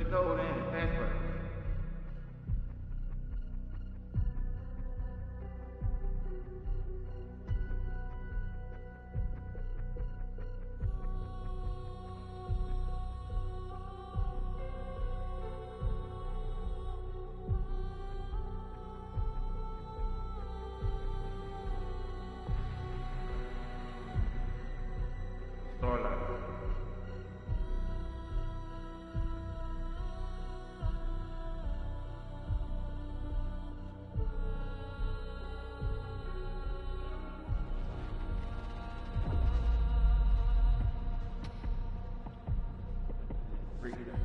the code in and password. Starlight. Freedom.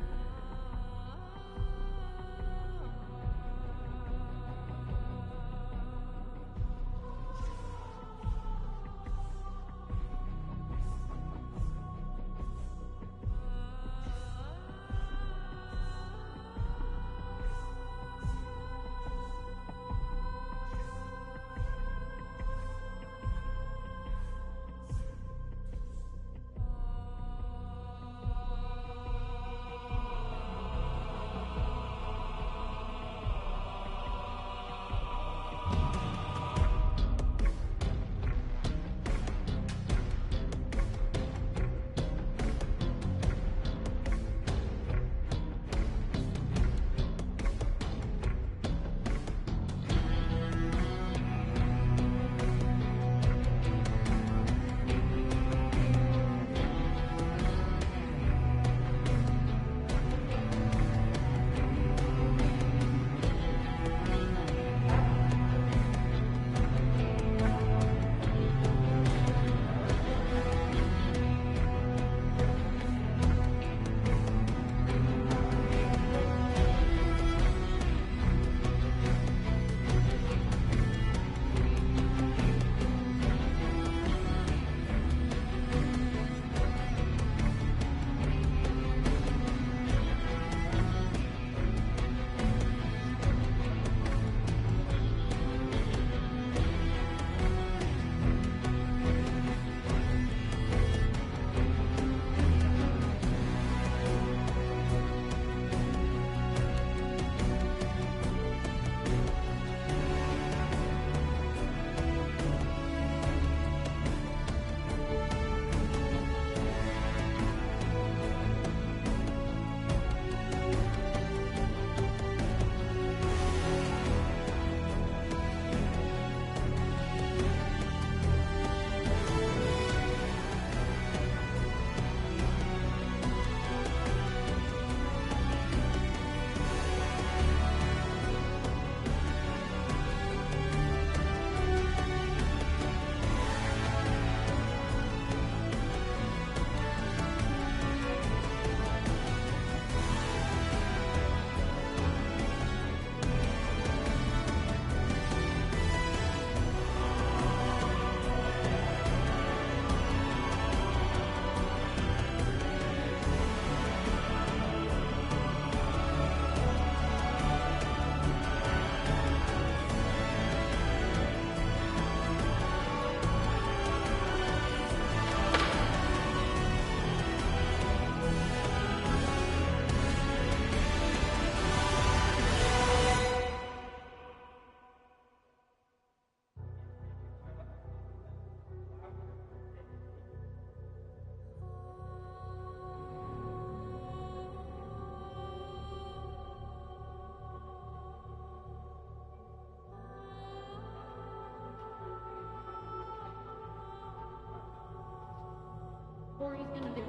Or he's gonna do it.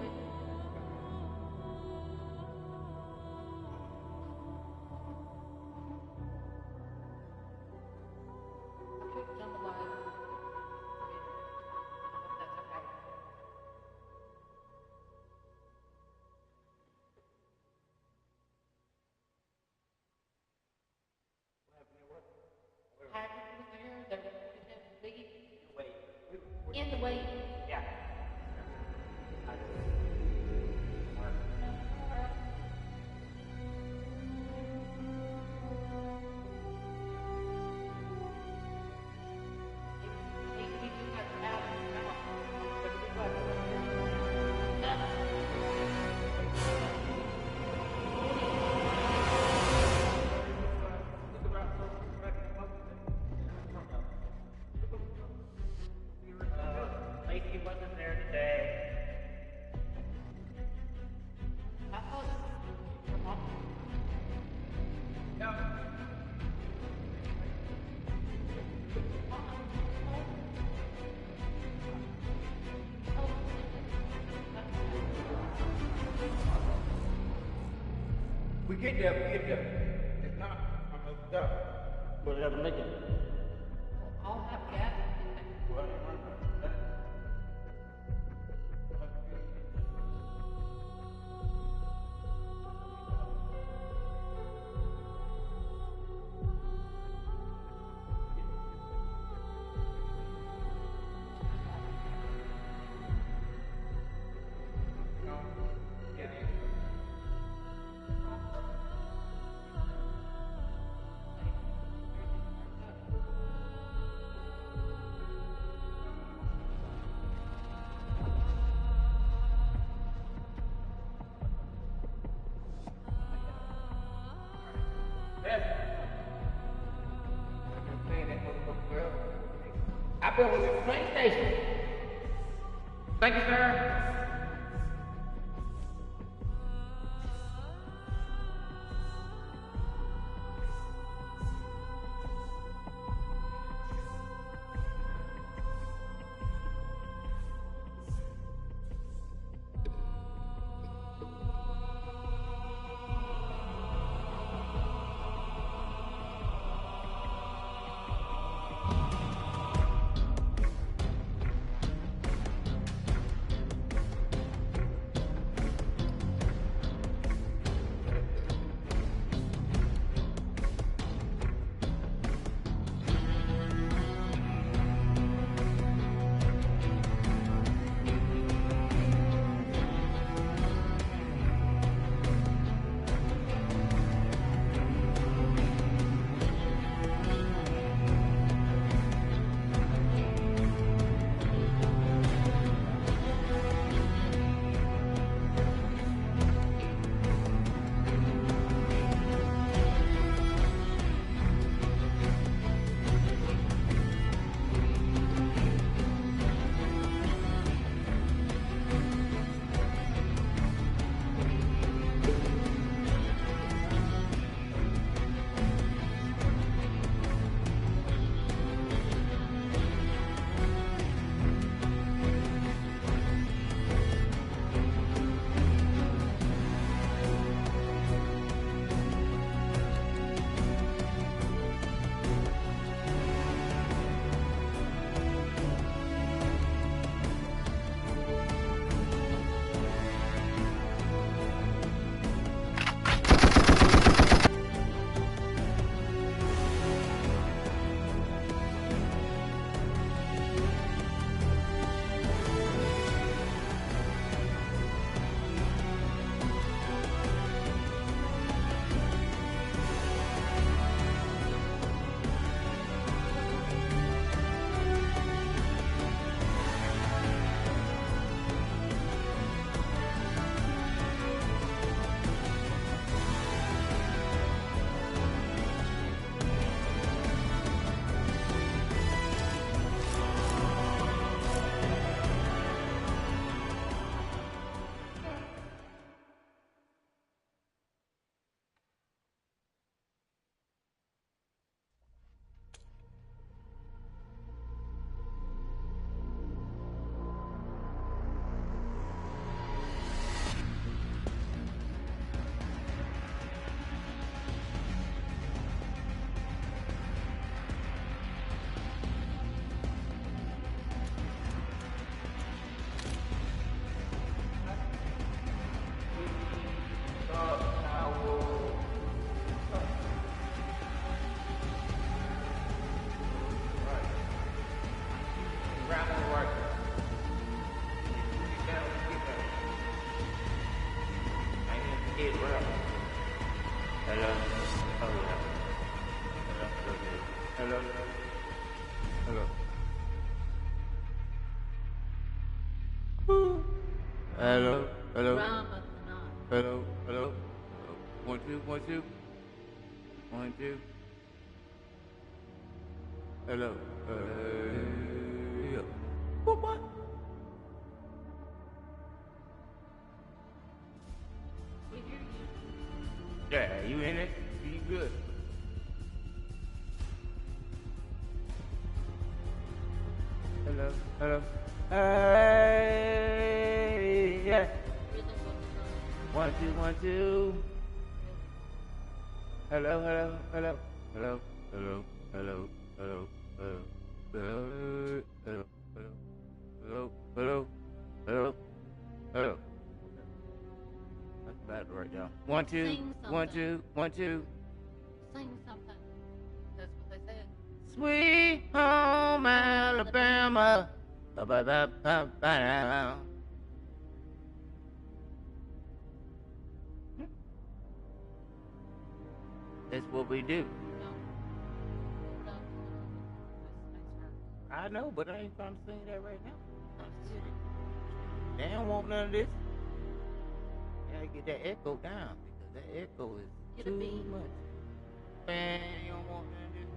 I could jump alive. That's okay. Hagrid was there, there could have lead. In the way. Yeah. Get there. If not, I'm gonna stop. Put it up and make it. I'll have gas. Well, I've been with the train station. thank you, sir. Hello. Ramadan. Hello. 1 2 1 2 1 2. Hello. Yeah. What? We hear you. Yeah, you in it? You good? Hello. Hey, yeah. Rhythm goes on. 1 2 1 2. Hello, hello, hello, hello, hello, hello, hello, hello, hello, hello, hello, hello, hello, hello. That's about it right now. 1, 2, Sing 1, something. 2, 1, 2. Sing something. That's what they said. Sweet home Alabama. Ba-ba-ba-ba-ba. That's what we do. No. Hold up. I know, but I ain't trying to sing that right now. That's nice. They don't want none of this. Gotta get that echo down because that echo is Get a too beat. much. Man, you don't want none of this.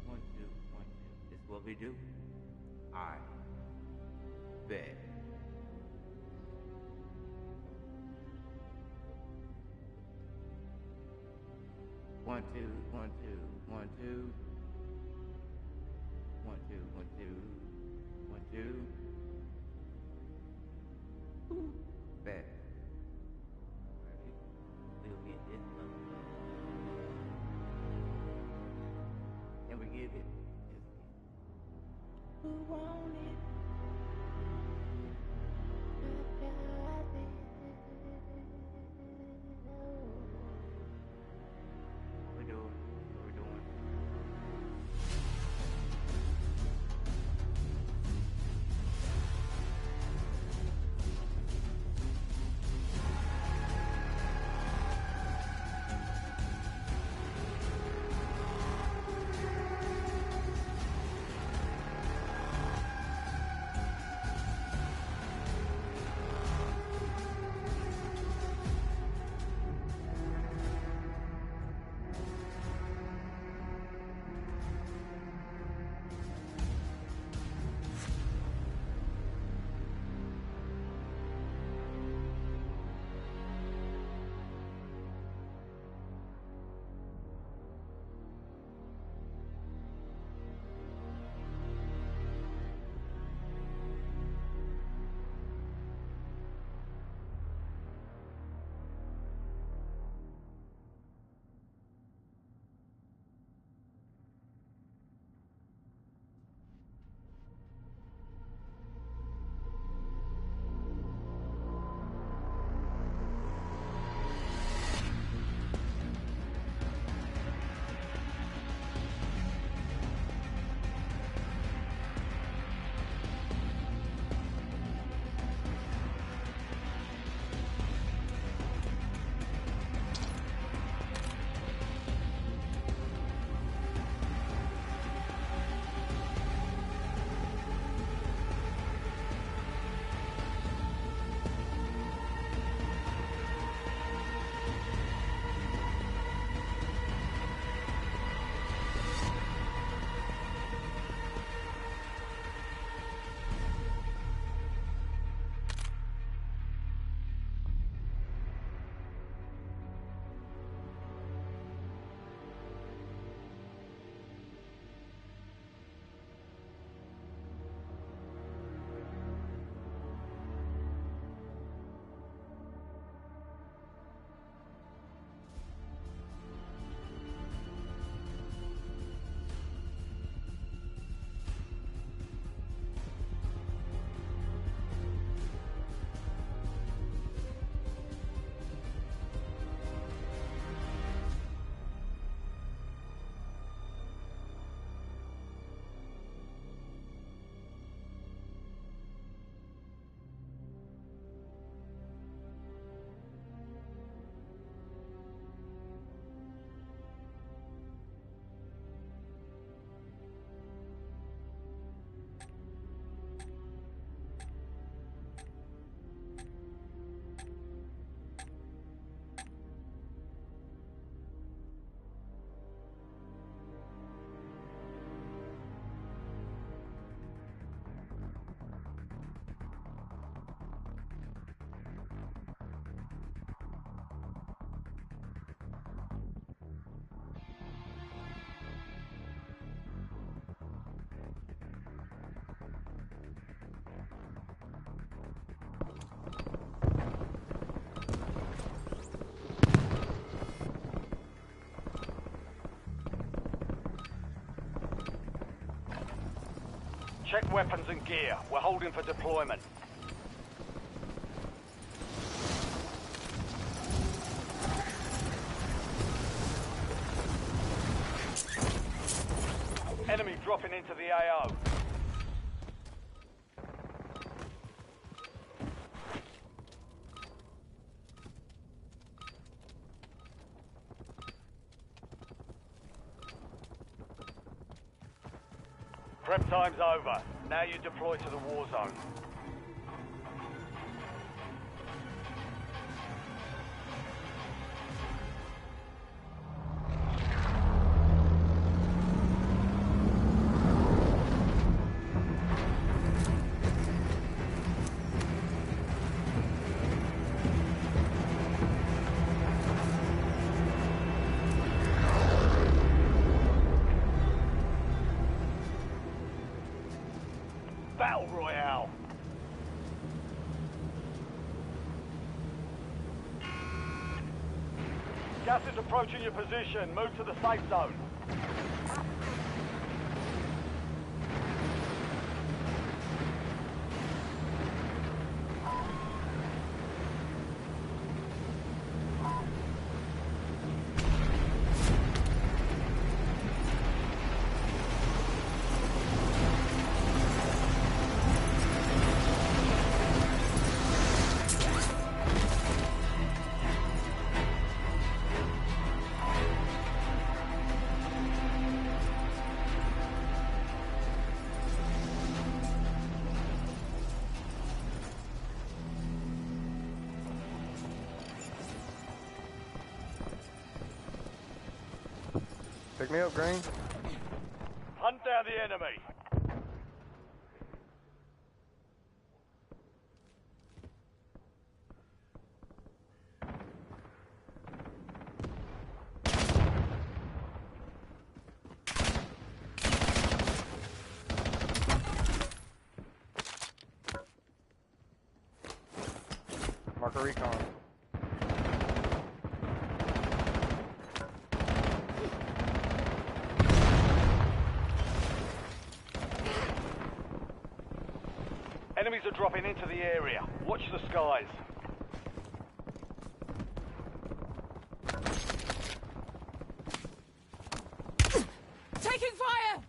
One, two, one, two. This is what we do. I bet. One, two, one, two, one, two. One, two, one, two, one, two. Ooh, bet. Ready? We'll get this up. And we give it. Who want it? What we doing? What we doing? Check weapons and gear. We're holding for deployment. Enemy dropping into the AO. Prep time's over. Now you deploy to the war zone. Battle Royale. Gas is approaching your position. Move to the safe zone. Pick me up, Green. Hunt down the enemy. Mark a recon. Enemies are dropping into the area. Watch the skies. Taking fire!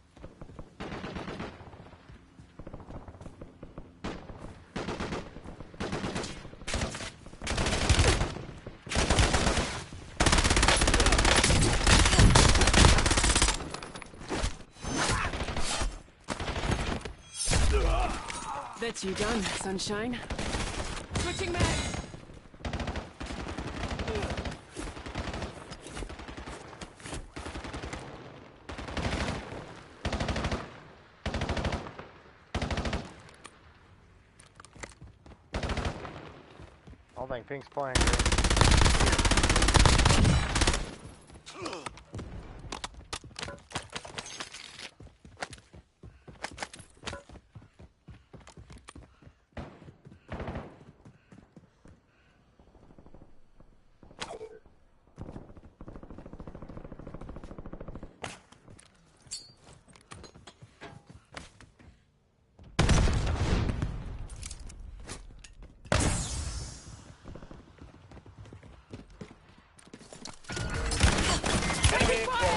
That's you done, sunshine. Switching mags! I don't think Pink's playing.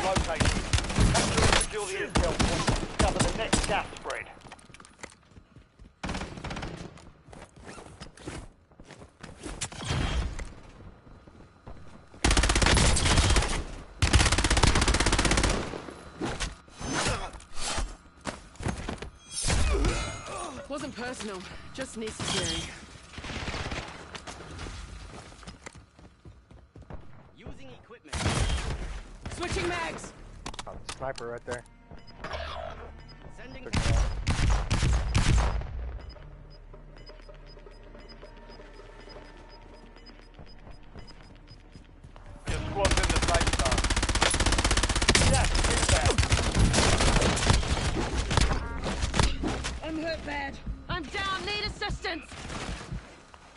Rotate. Capture and secure the intel point. Cover the next gas spread. Wasn't personal, just necessary. Using equipment. Switching mags! Oh, sniper right there. Sending. Took me out. Your squad's in the safe zone. Yes, inbound. I'm hurt bad. I'm down, need assistance!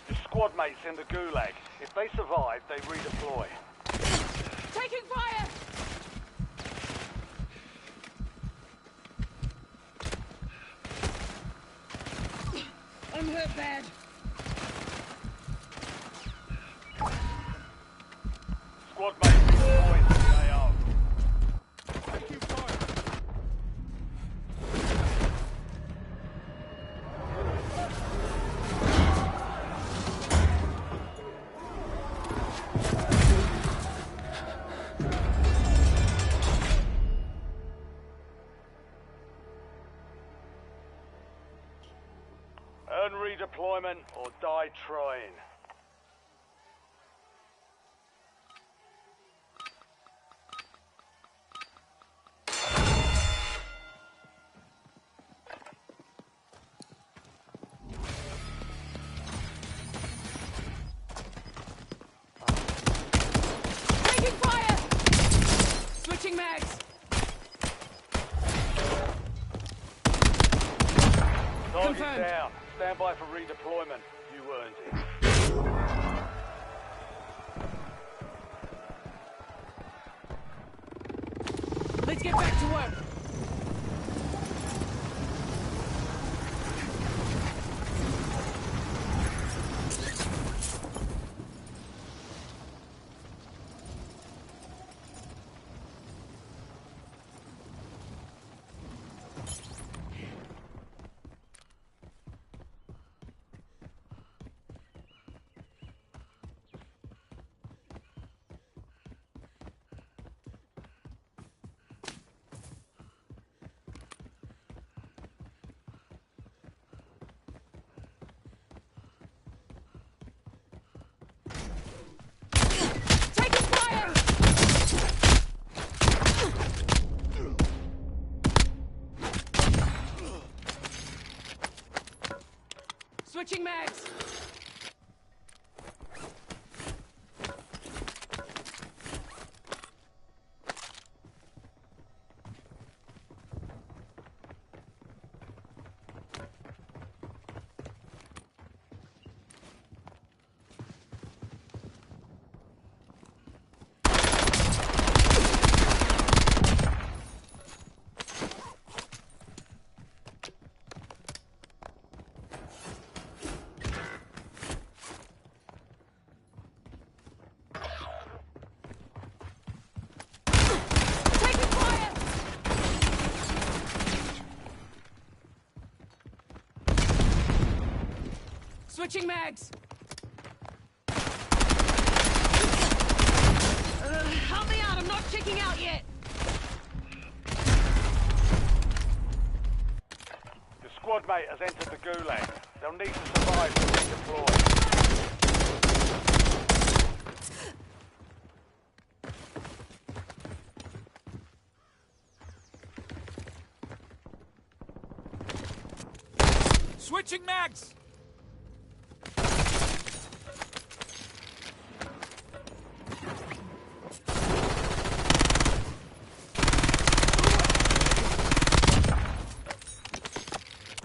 Your squad mates in the gulag. If they survive, they redeploy. Taking fire! redeployment or die trying. Taking fire! Switching mags. Target Confirmed. down. Stand by for redeployment. You earned it. Let's get back to work. Taking fire! Switching mags. Taking fire! Switching mags. Help me out, I'm not checking out yet. Your squad mate has entered the gulag. They'll need to survive to redeploy. Switching mags!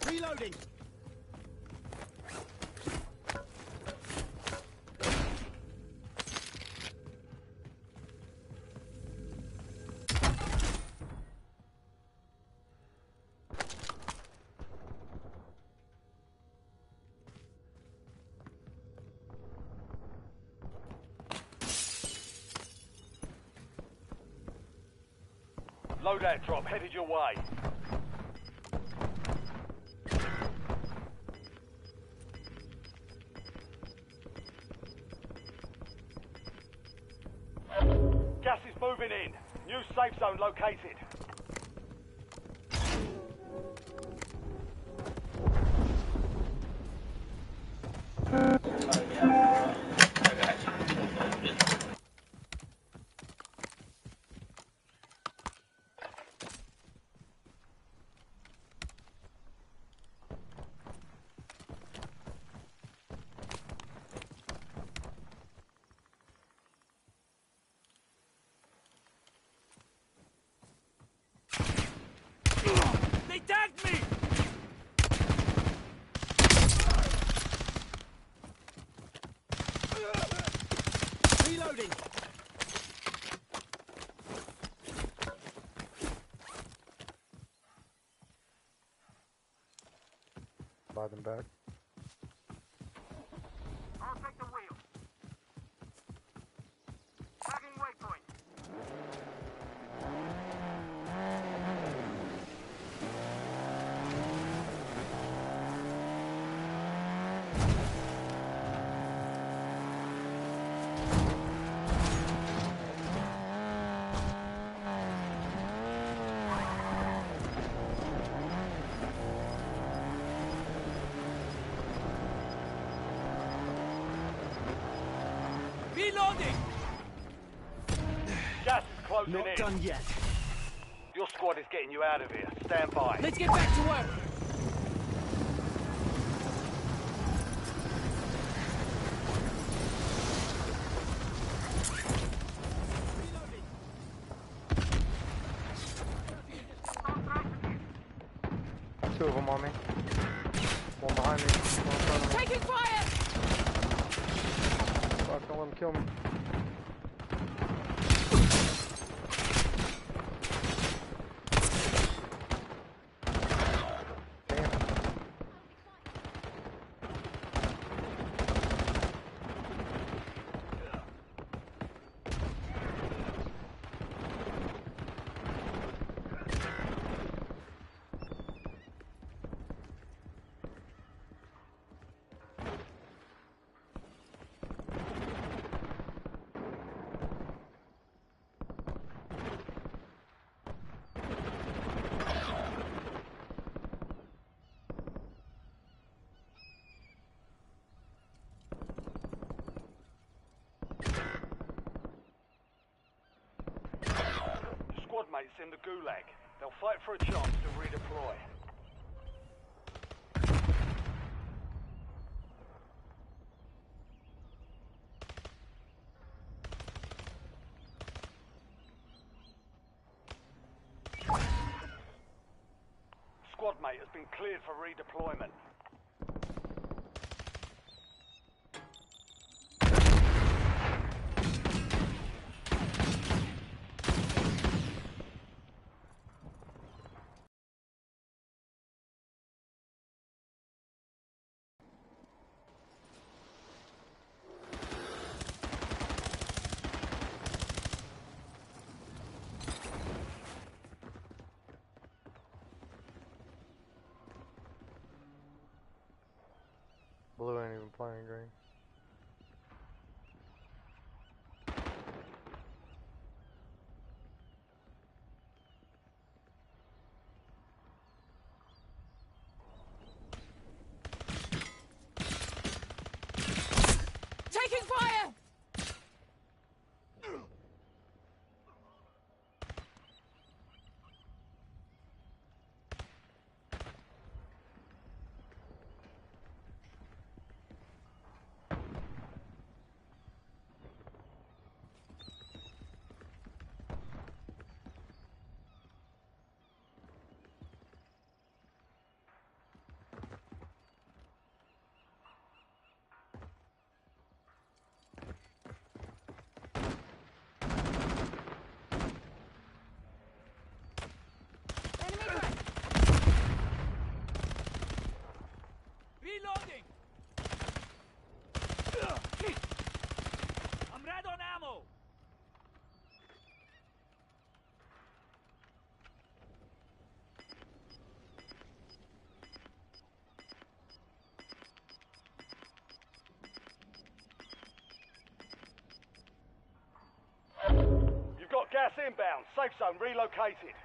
Reloading. Loadout drop headed your way. Gas is moving in. New safe zone located. They tagged me! Reloading. Buy them back. I'll take the wheel. Tagging waypoint. Reloading! Gas is closing Not in. done yet. Your squad is getting you out of here. Stand by. Let's get back to work. Two of them on me. One behind me. One in front of me. Taking fire! Fuck, don't let them kill me. Damn. Squad mates in the gulag. They'll fight for a chance to redeploy. Squad mate has been cleared for redeployment. Blue ain't even playing green. Taking fire! Reloading! I'm red on ammo! You've got gas inbound. Safe zone relocated.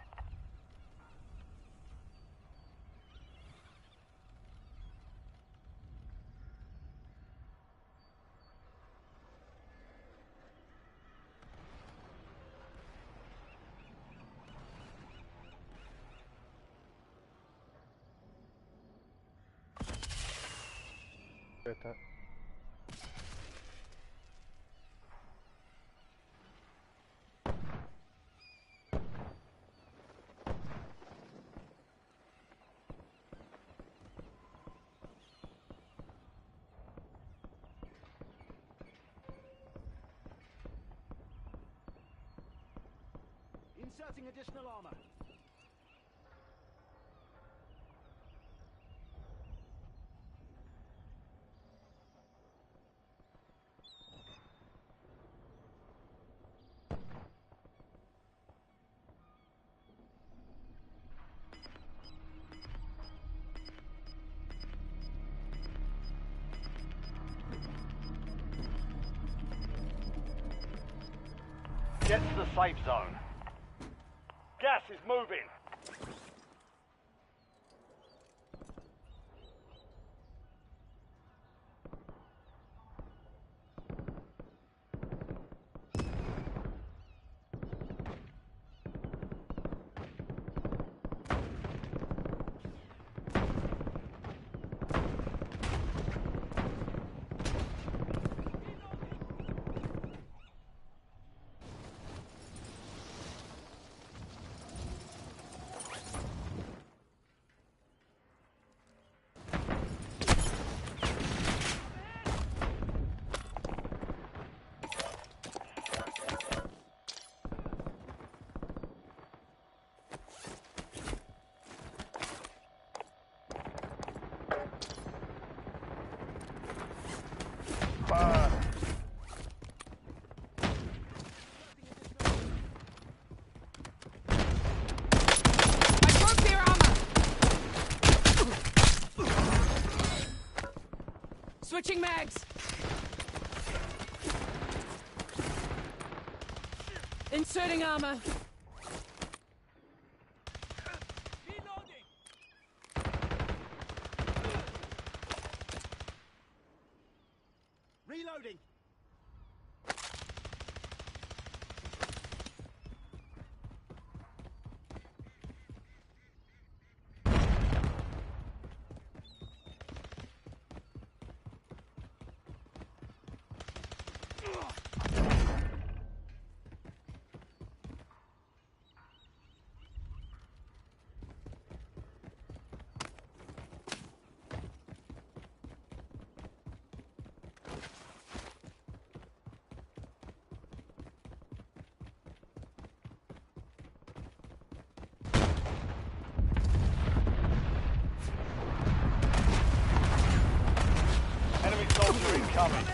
Get that. Inserting additional armor. Get to the safe zone. Gas is moving. Switching mags. Inserting armor. Reloading. Reloading. Enemy soldier incoming.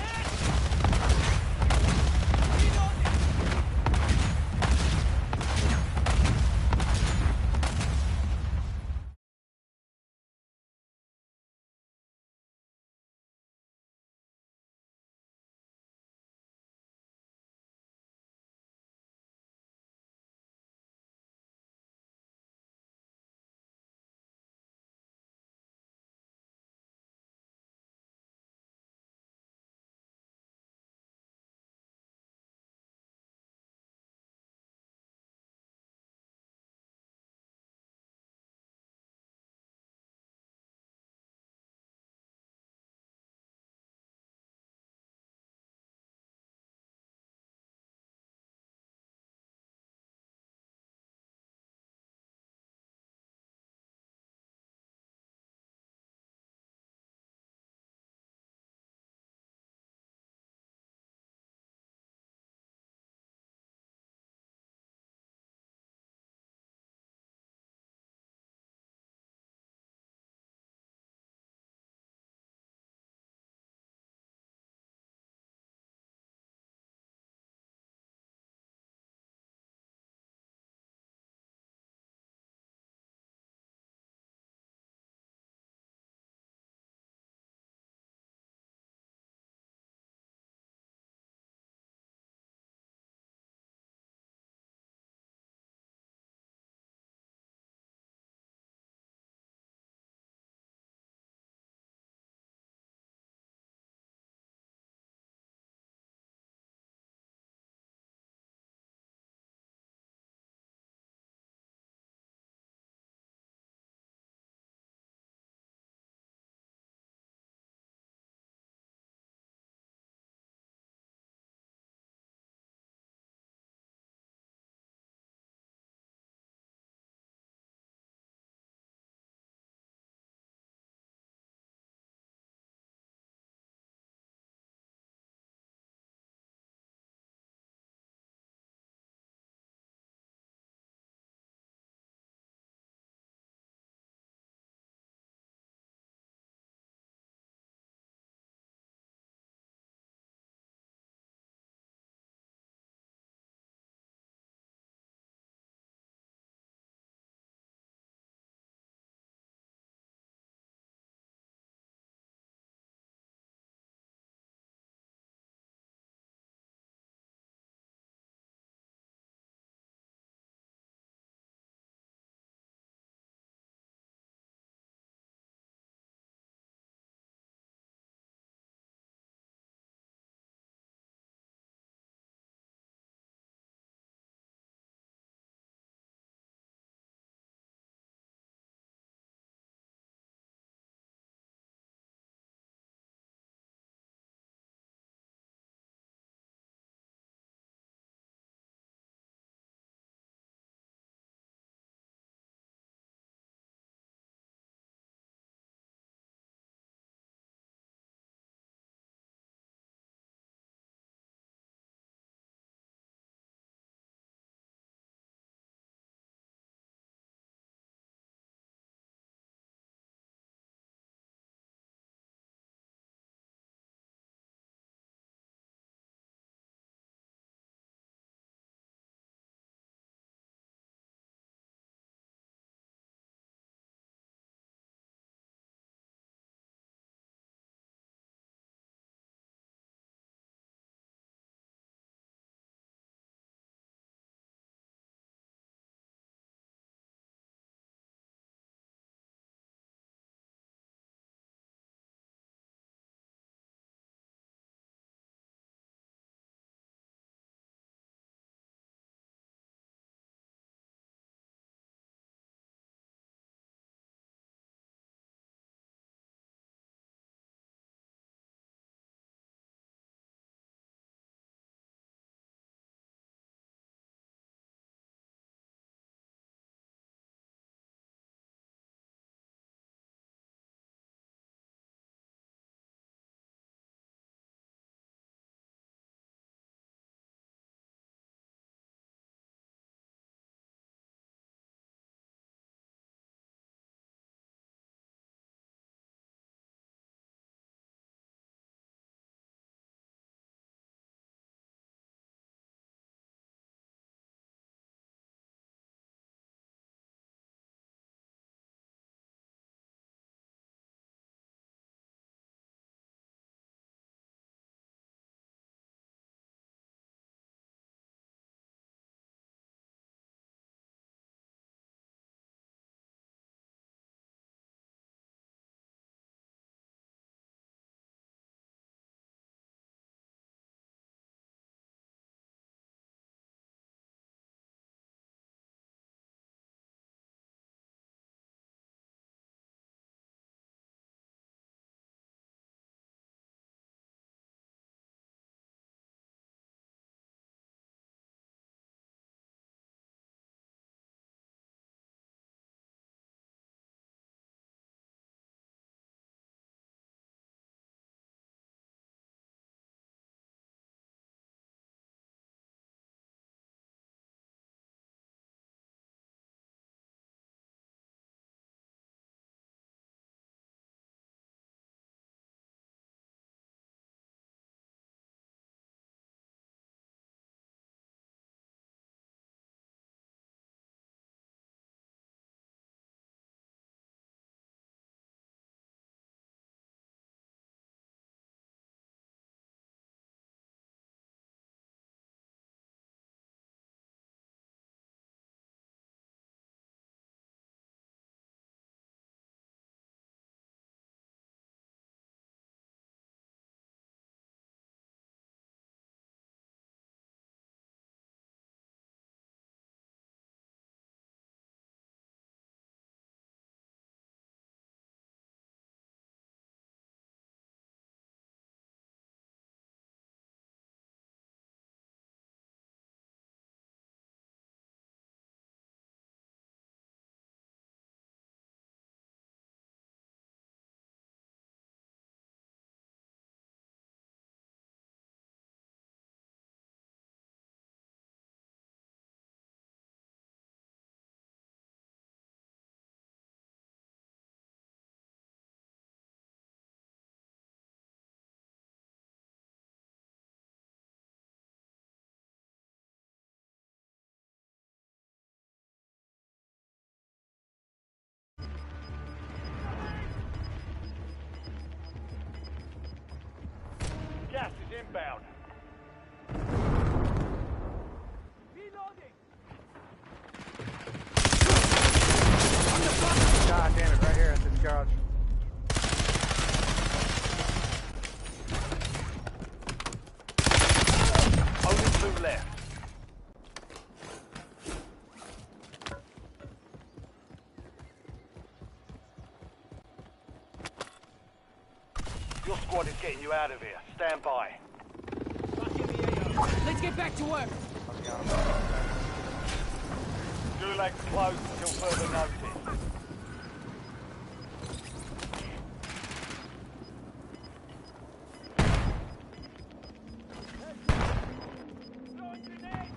inbound. Reloading. God damn it, right here at this garage. Only 2 left. Your squad is getting you out of here. Stand by. Back in the AO. Let's get back to work. Gulag's closed until further notice. Throwing grenade.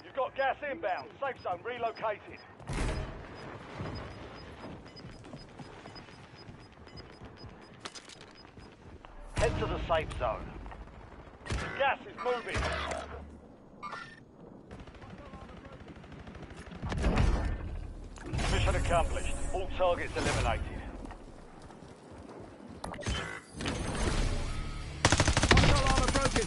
You've got gas inbound. Safe zone relocated. Head to the safe zone. Gas is moving. Mission accomplished. All targets eliminated. Hostile armor broken.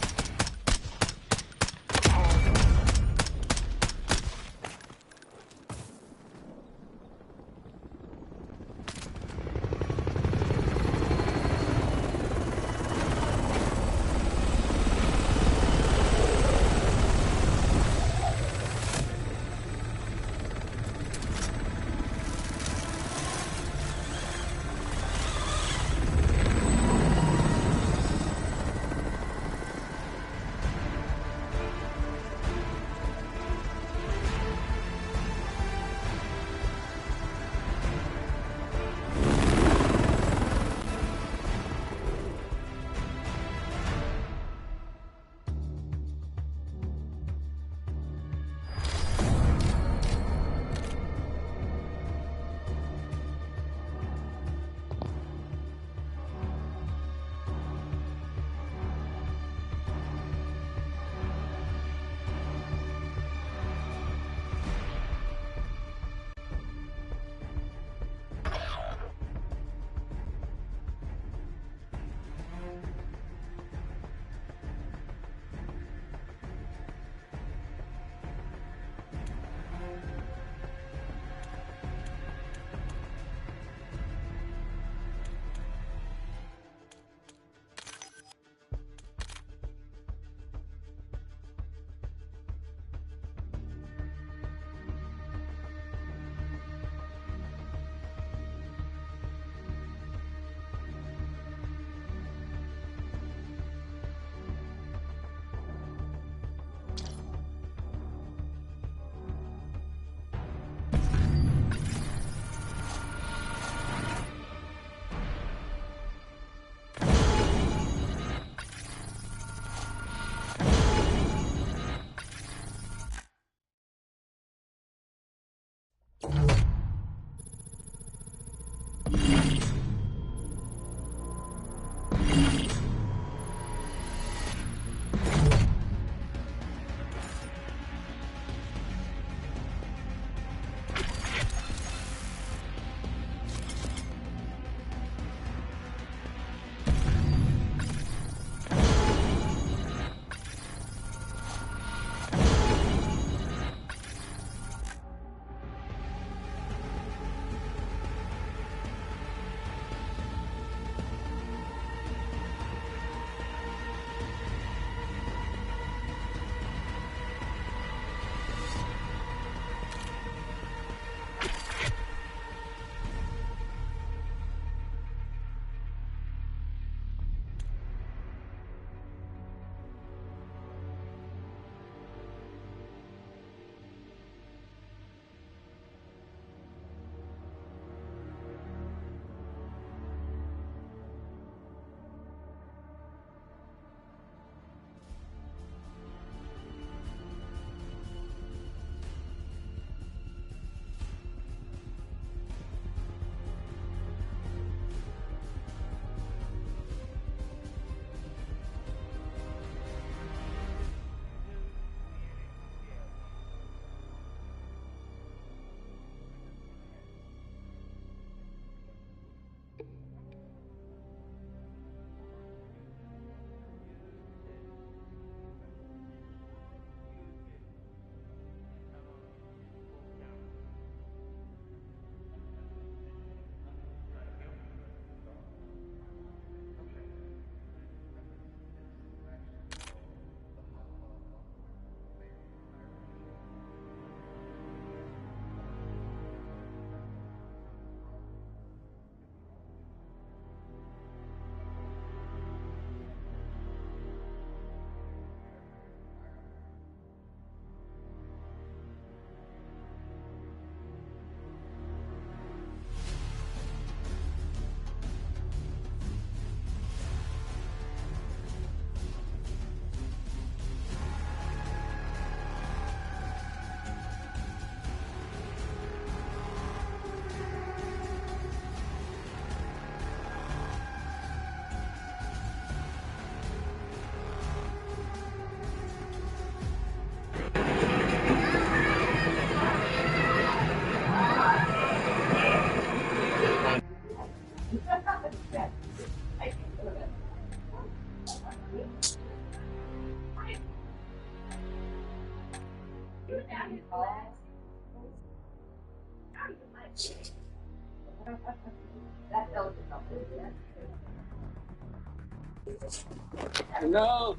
No!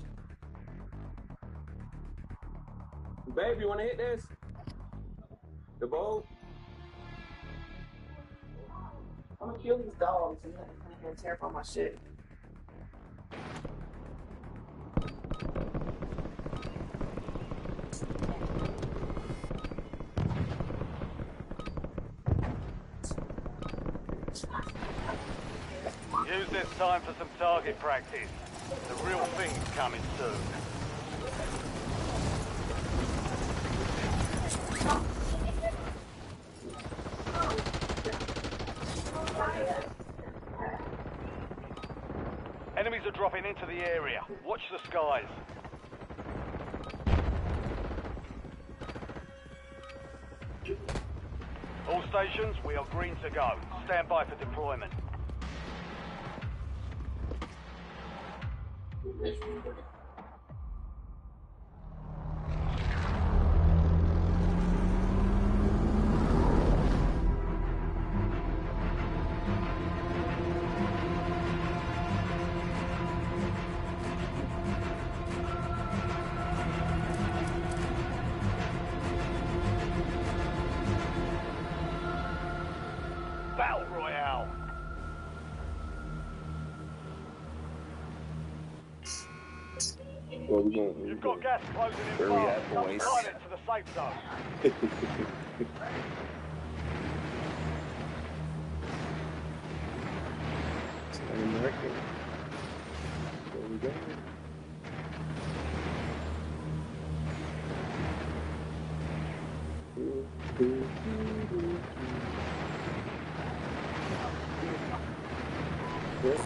Babe, you wanna hit this? The bowl? I'm gonna kill these dogs and let them come here and tear up all my shit. Use this time for some target practice. The real thing's coming soon. Enemies are dropping into the area. Watch the skies. All stations, we are green to go. Stand by for deployment. Battle Royale. Where we going? You've got gas closing in Where we fast. at, Don't boys? sign it to the safe zone. American. Where we going? Yes.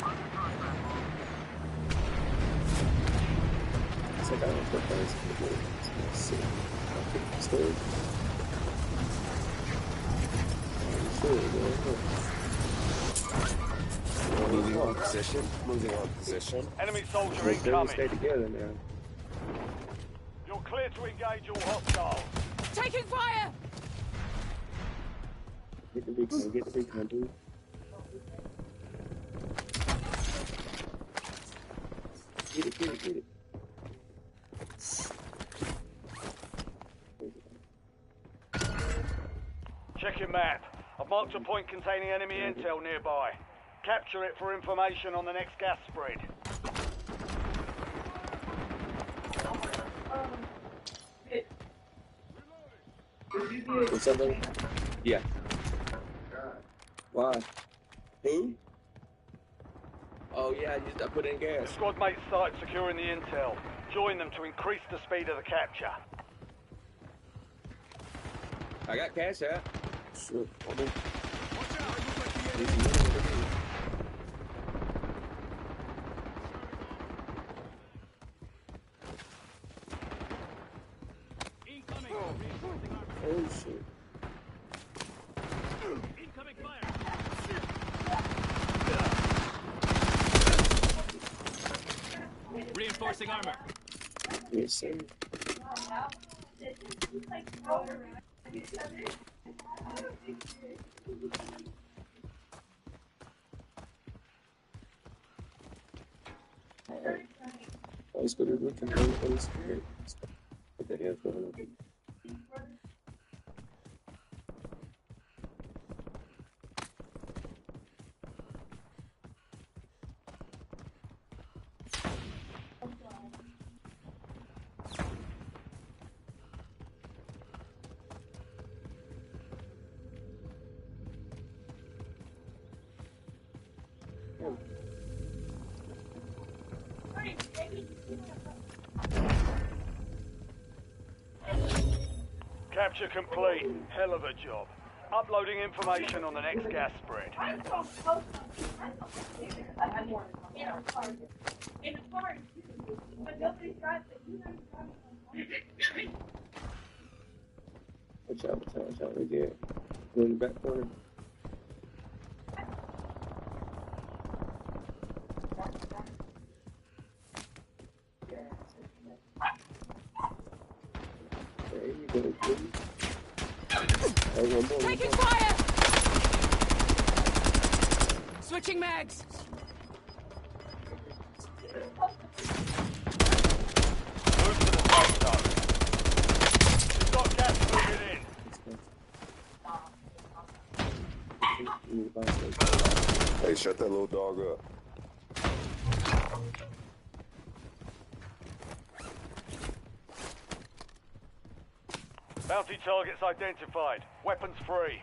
It's like I don't know what that is. Let's see. I'll pick the story. Moving on position. Moving on position. Enemy soldier Make sure we incoming. stay together now. You're clear to engage all hostiles. Taking fire! Get the big gun. Get the big gun, dude. Get it, get it, get it. Check your map. I've marked a point containing enemy intel nearby. Capture it for information on the next gas spread. What's up, buddy? Yeah. Why? Who? Oh yeah, I put in gas. The squad mates started securing the intel. Join them to increase the speed of the capture. I got cash out. Sure. Hold on. Incoming. Reinforcing armor. Oh shit. Incoming fire. Reinforcing armor. Yes, sir. I was going to look at everybody's spirit. What the hell's going on? Capture complete. Hell of a job. Uploading information on the next gas spread. Watch out, right there. Go in the back corner. There you Taking fire! Switching mags! Move to the safe zone. We've got gas moving in. Hey, shut that little dog up. Bounty targets identified. Weapons free.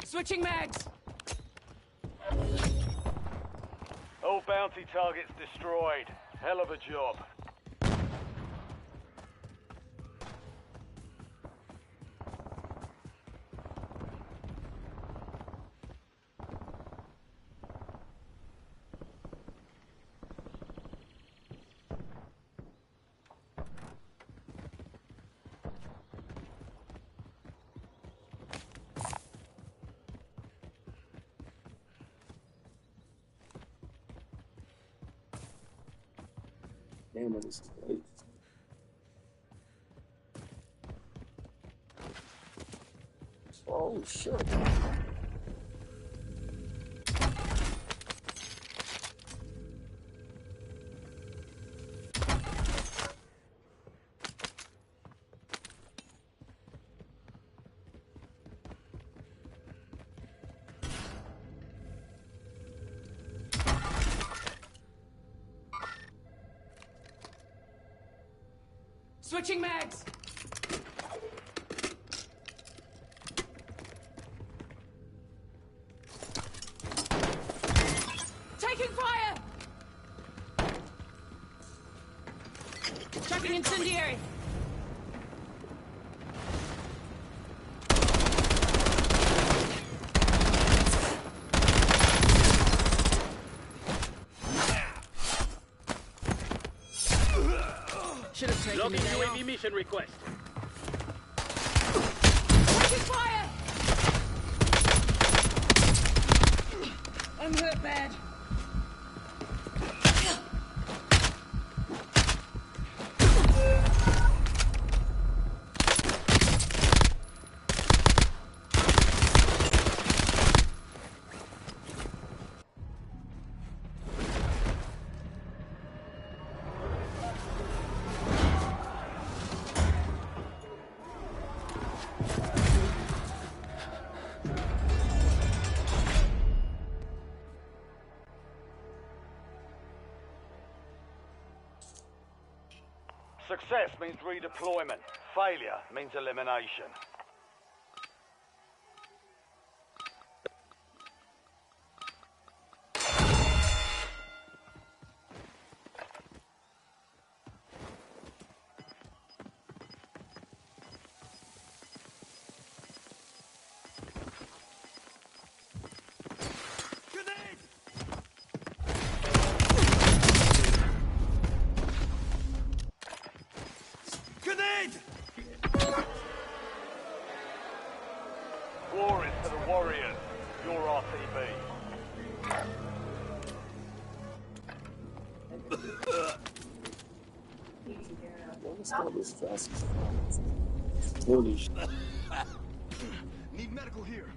Switching mags! All bounty targets destroyed. Hell of a job. Damn, this is great. Oh, shit. Switching mags! Taking fire! Chucking incendiary! Should have taken Logging the day UAV mission request. Taking fire! I'm hurt bad. Success means redeployment. Failure means elimination. War is for the warriors. Your RTB. What's all this fast? Holy shit. Need medical here.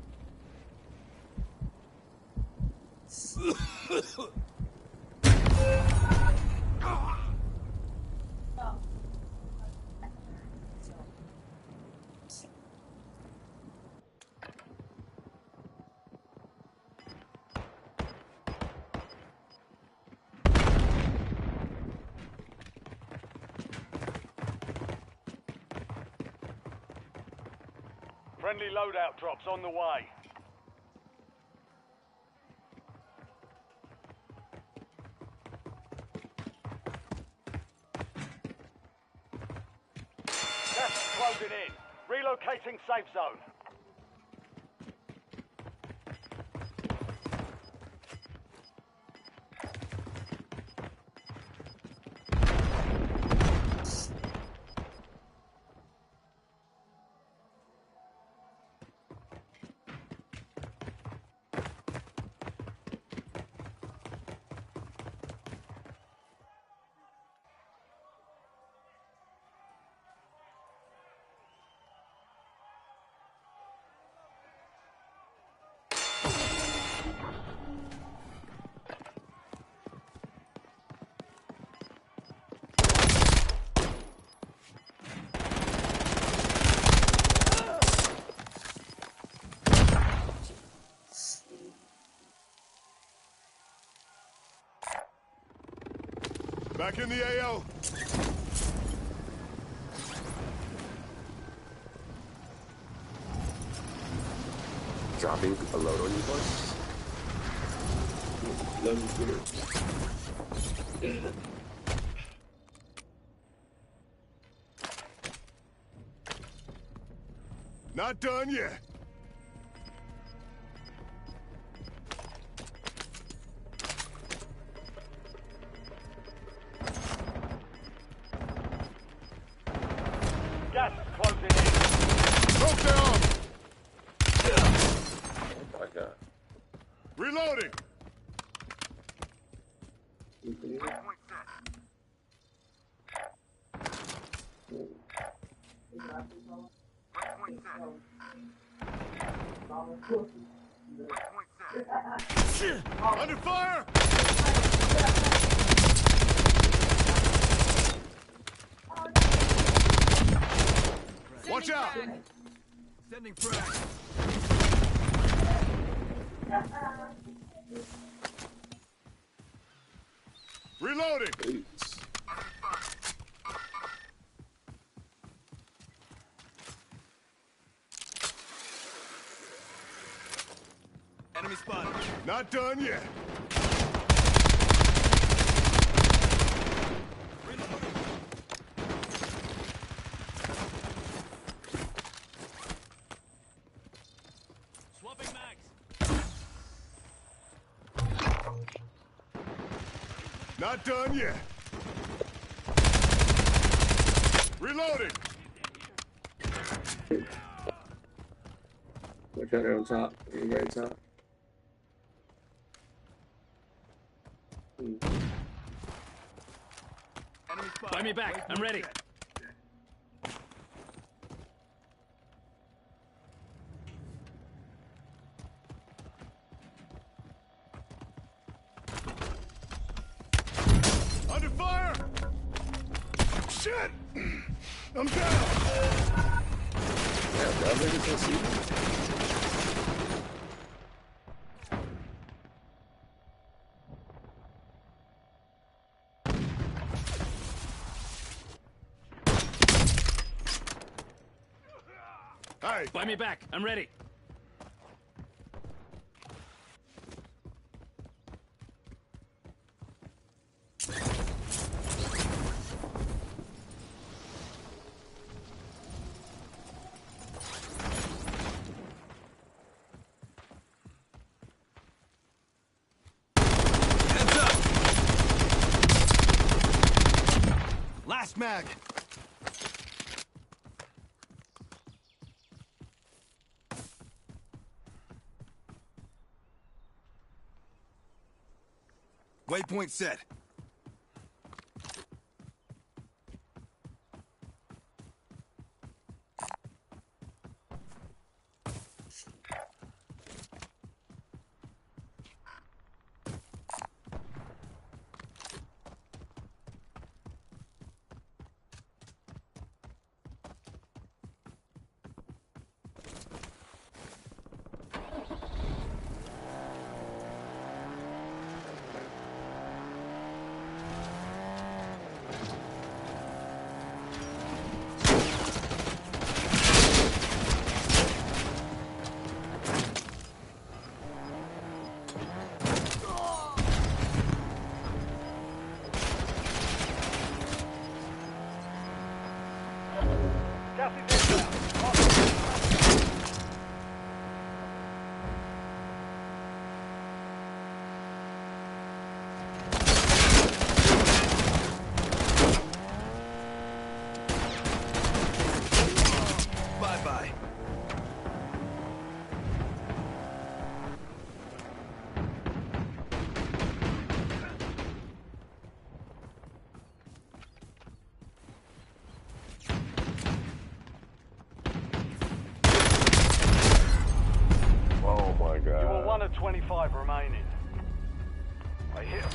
Friendly loadout drops on the way. Gas is closing in. Relocating safe zone. Back in the AO. Dropping a load on you boys. Love you, Peter. Not done yet. Gas is closing in. Broke down. Oh my god. Reloading. Under fire! Watch out! Sending frag. Reloading! Please. Enemy spotted. Not done yet. Swapping mags. Not done yet. Reloading! Look at it on top. You right top. Enemy spotted. Buy me back. I'm ready. Under fire! Shit! I'm down! Yeah, bro, look at this. Hey, Buy me back. I'm ready. hands up! Last mag! Waypoint set. Gas is inbound. Bye-bye. Oh my You were god. 1 of 25 remaining. They hit 'em.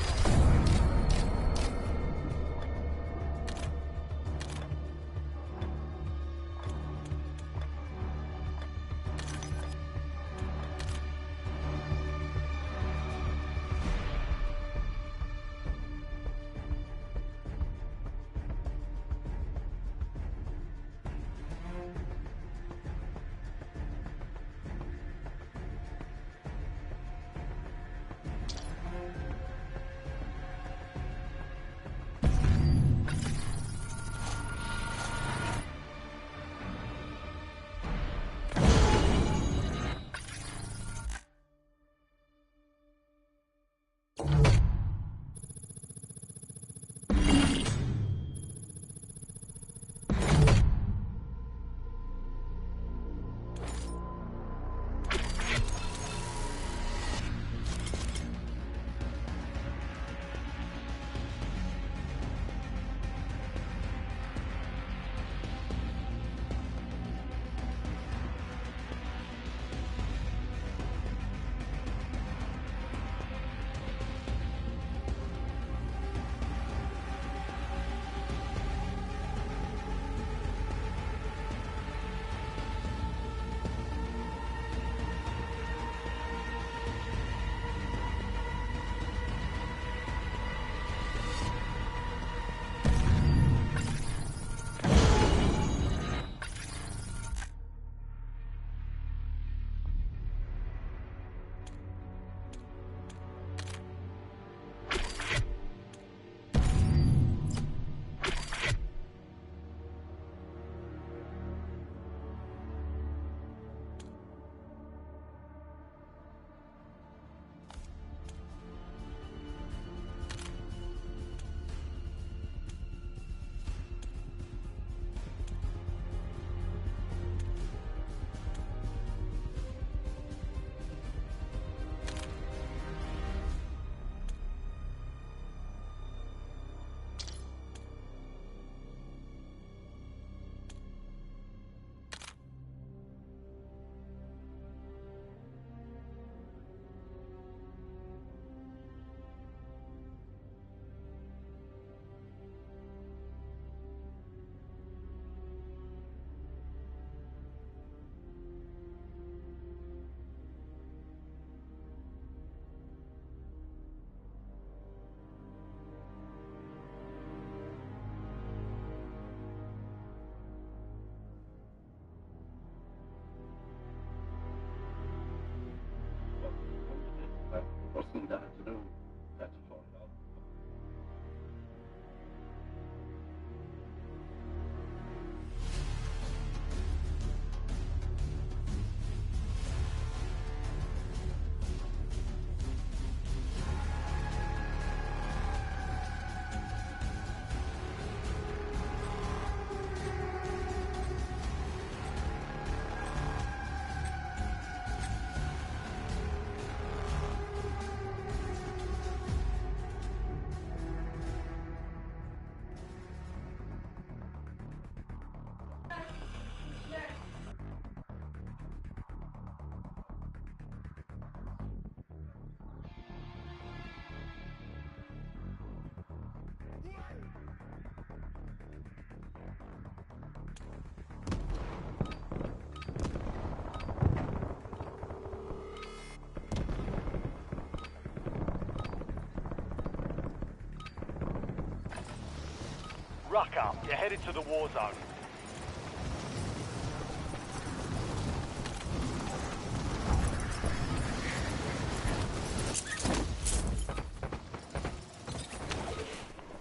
Ruck up. You're headed to the war zone.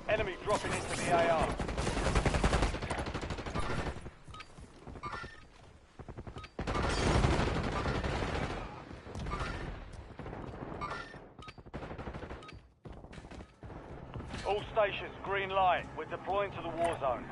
Enemy dropping into the AR. All stations, green light. We're deploying to the war zone.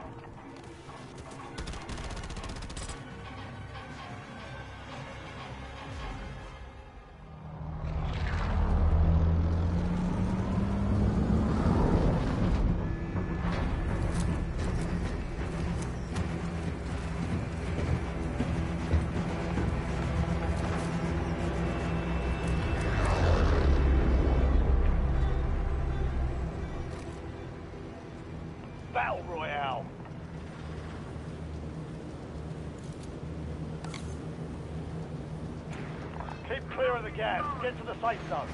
of the gas. Get to the safe zone.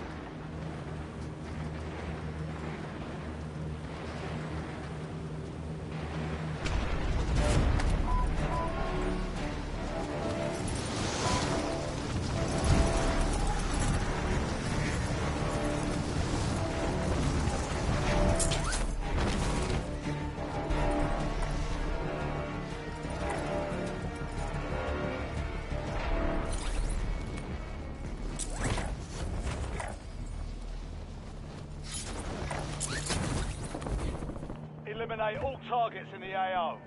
Eliminate all targets in the AO.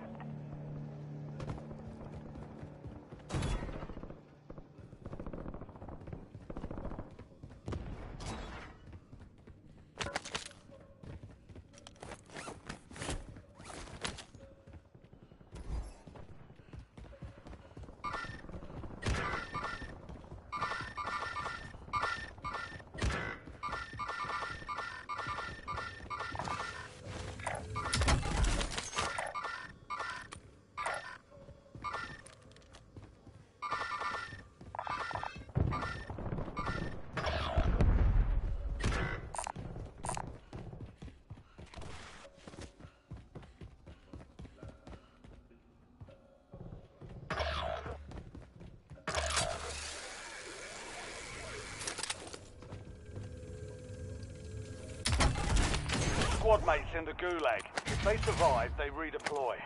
Squad mates in the gulag. If they survive, they redeploy.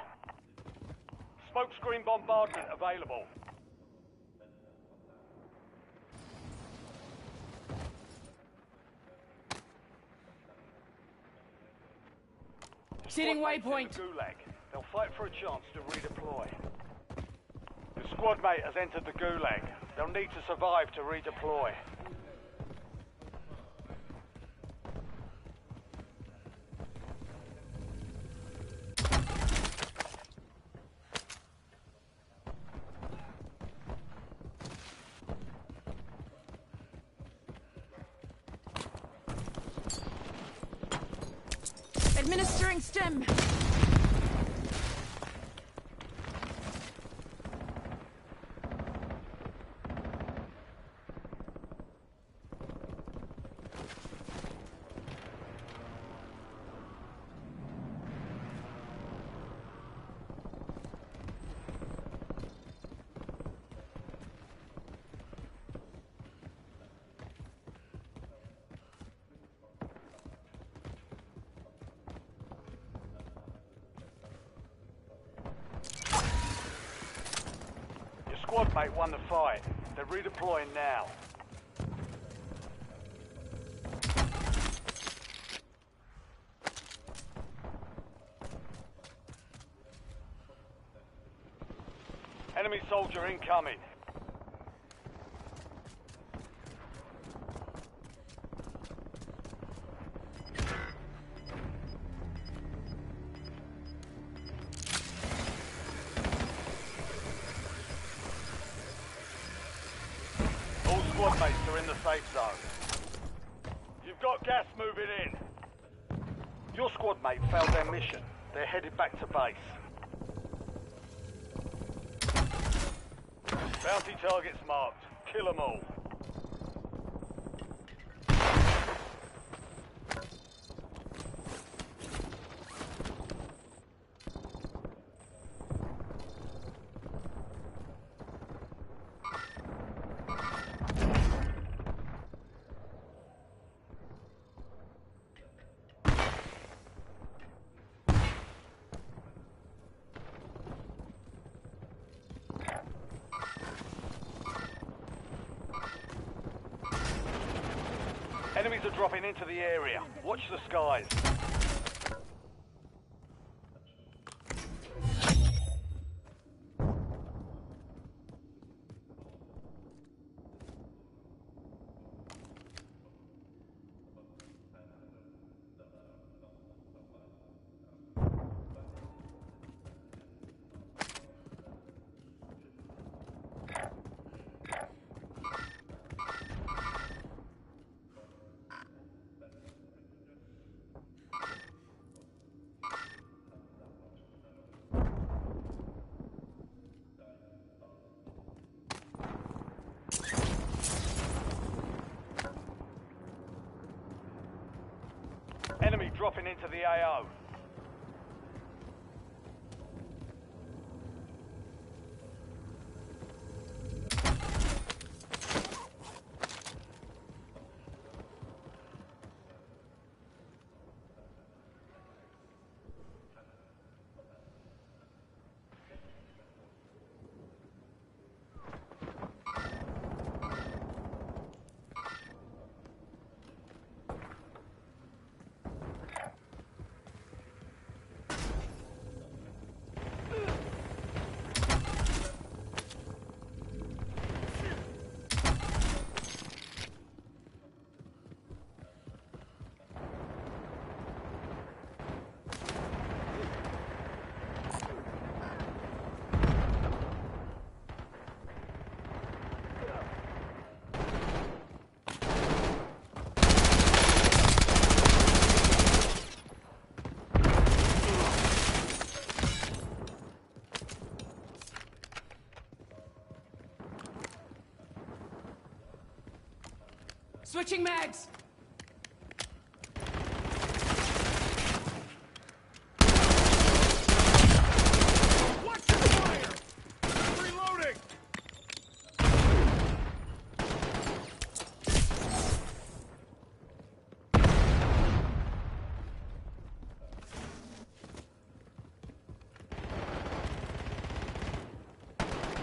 Smokescreen bombardment available. Setting Squad mates in waypoint. the gulag. They'll fight for a chance to redeploy. The squad mate has entered the gulag. They'll need to survive to redeploy. Administering stim. Squad mate won the fight. They're redeploying now. Enemy soldier incoming. Squad mates are in the safe zone. You've got gas moving in. Your squad mate failed their mission. They're headed back to base. Bounty targets marked. Kill them all. Enemies are dropping into the area. Watch the skies. dropping into the AO. Switching mags! Watch the fire! Reloading!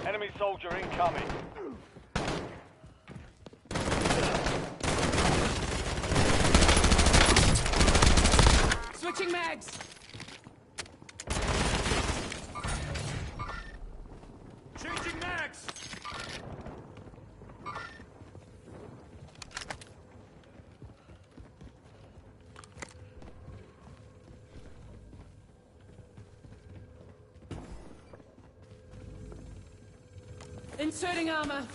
Enemy soldier incoming. Switching mags! Changing max! Inserting armor!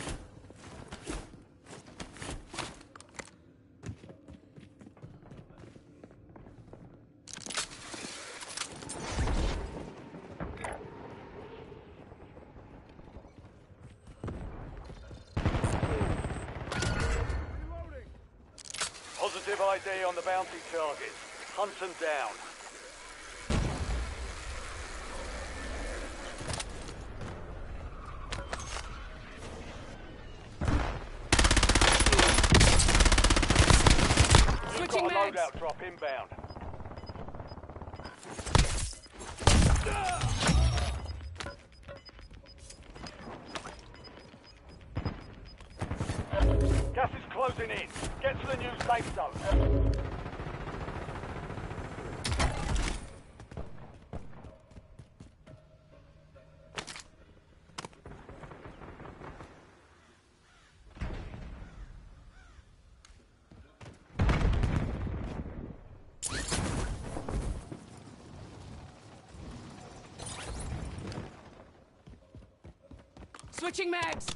Positive ID on the bounty target. Hunt them down. Switching Got a mags! loadout drop inbound. Gas is closing in. Get to the new safe zone. Switching mags!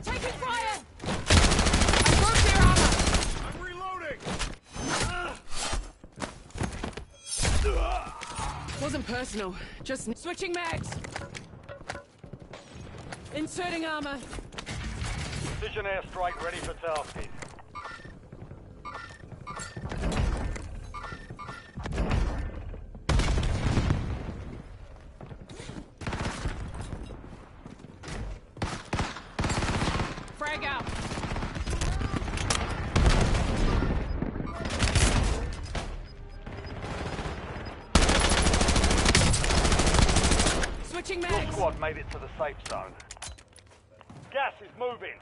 Taking fire! I broke their armor! I'm reloading! Wasn't personal, just switching mags! Inserting armor! Precision airstrike ready for tasking. Frag out! Switching Your mags! squad made it to the safe zone. Gas is moving.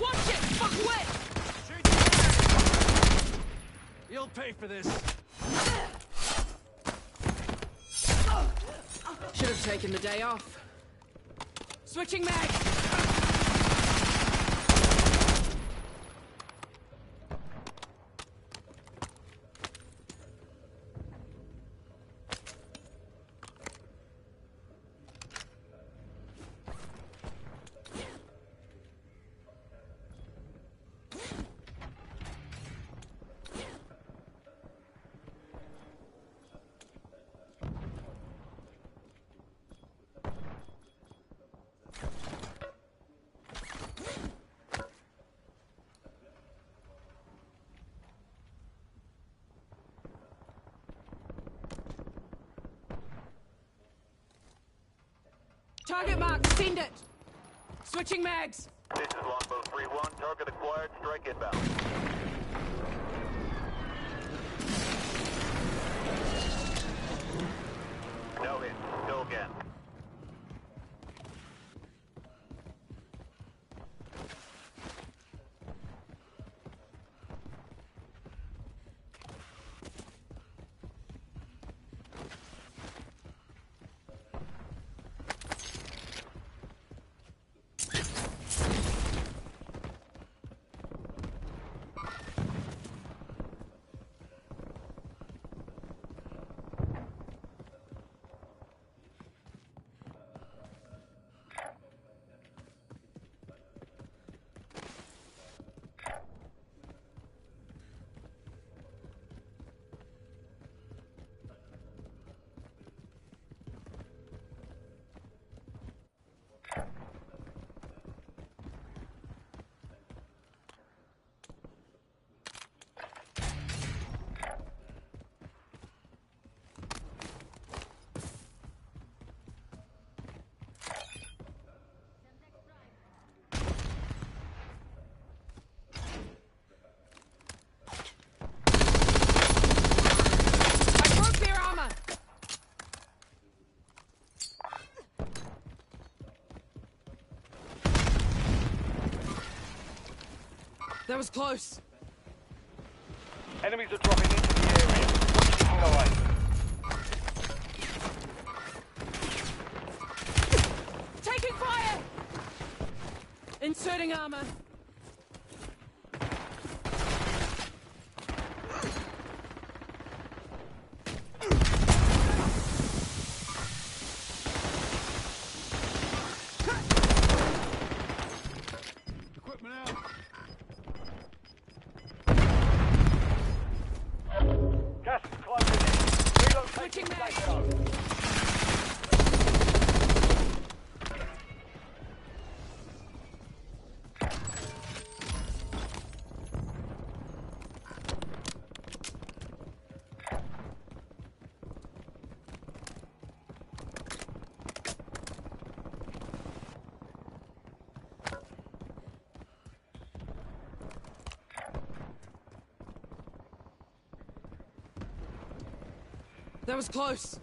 Watch it! Fuck wet! You'll pay for this. Should have taken the day off. Switching mag! Target marked, send it! Switching mags! This is Longbow 3-1, target acquired, strike inbound. No hit, go again. That was close. Enemies are dropping into the area. Watch the sky. Taking fire! Inserting armor. Equipment out. Gas is closing in. Relocating Switching the mag. safe zone. That was close.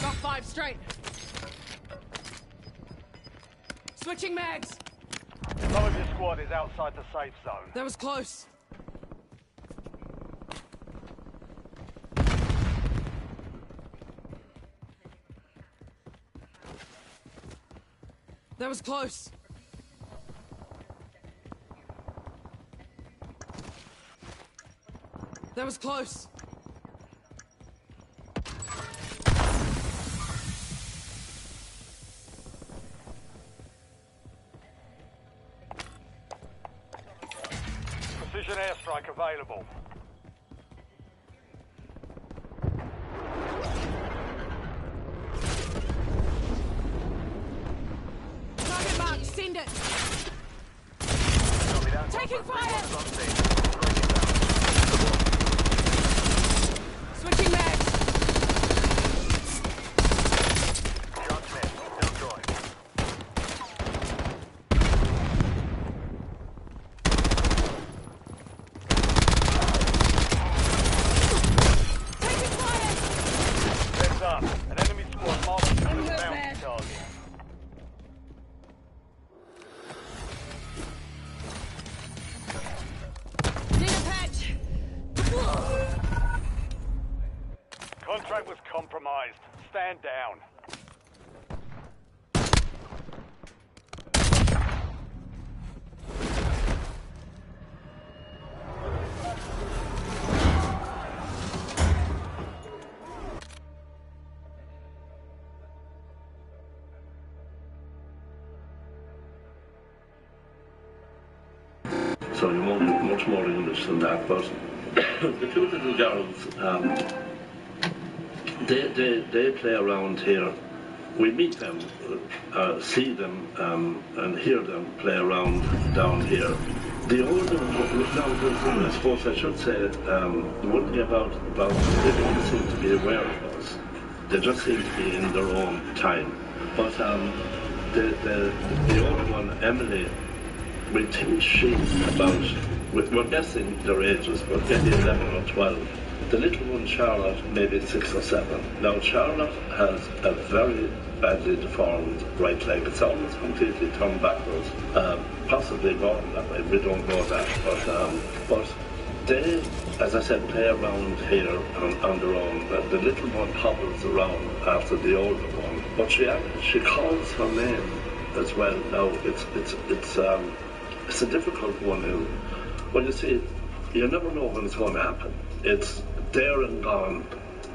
Got 5 straight. Switching mags. Some of your squad is outside the safe zone. That was close. That was close. That was close. Precision airstrike available. Target marked, send it. Taking fire! Switching mags. John Smith, still going. Taking fire. Heads up. An enemy squad marching to the bounty target. Need a patch. Contract was compromised. Stand down. So you won't get much more English than that, but the two little girls, they play around here. We meet them, see them, and hear them play around down here. The older, now I suppose I should say, the one thing about they don't seem to be aware of us. They just seem to be in their own time. But the older one, Emily, we think she's about, we're guessing their ages, but maybe 11 or 12. The little one, Charlotte, maybe 6 or 7. Now, Charlotte has a very badly deformed right leg. It's almost completely turned backwards, possibly born that way. We don't know that, but they, as I said, play around here on their own. The little one hobbles around after the older one, but she calls her name as well. Now, it's a difficult one. Well, you see, you never know when it's going to happen. It's there and gone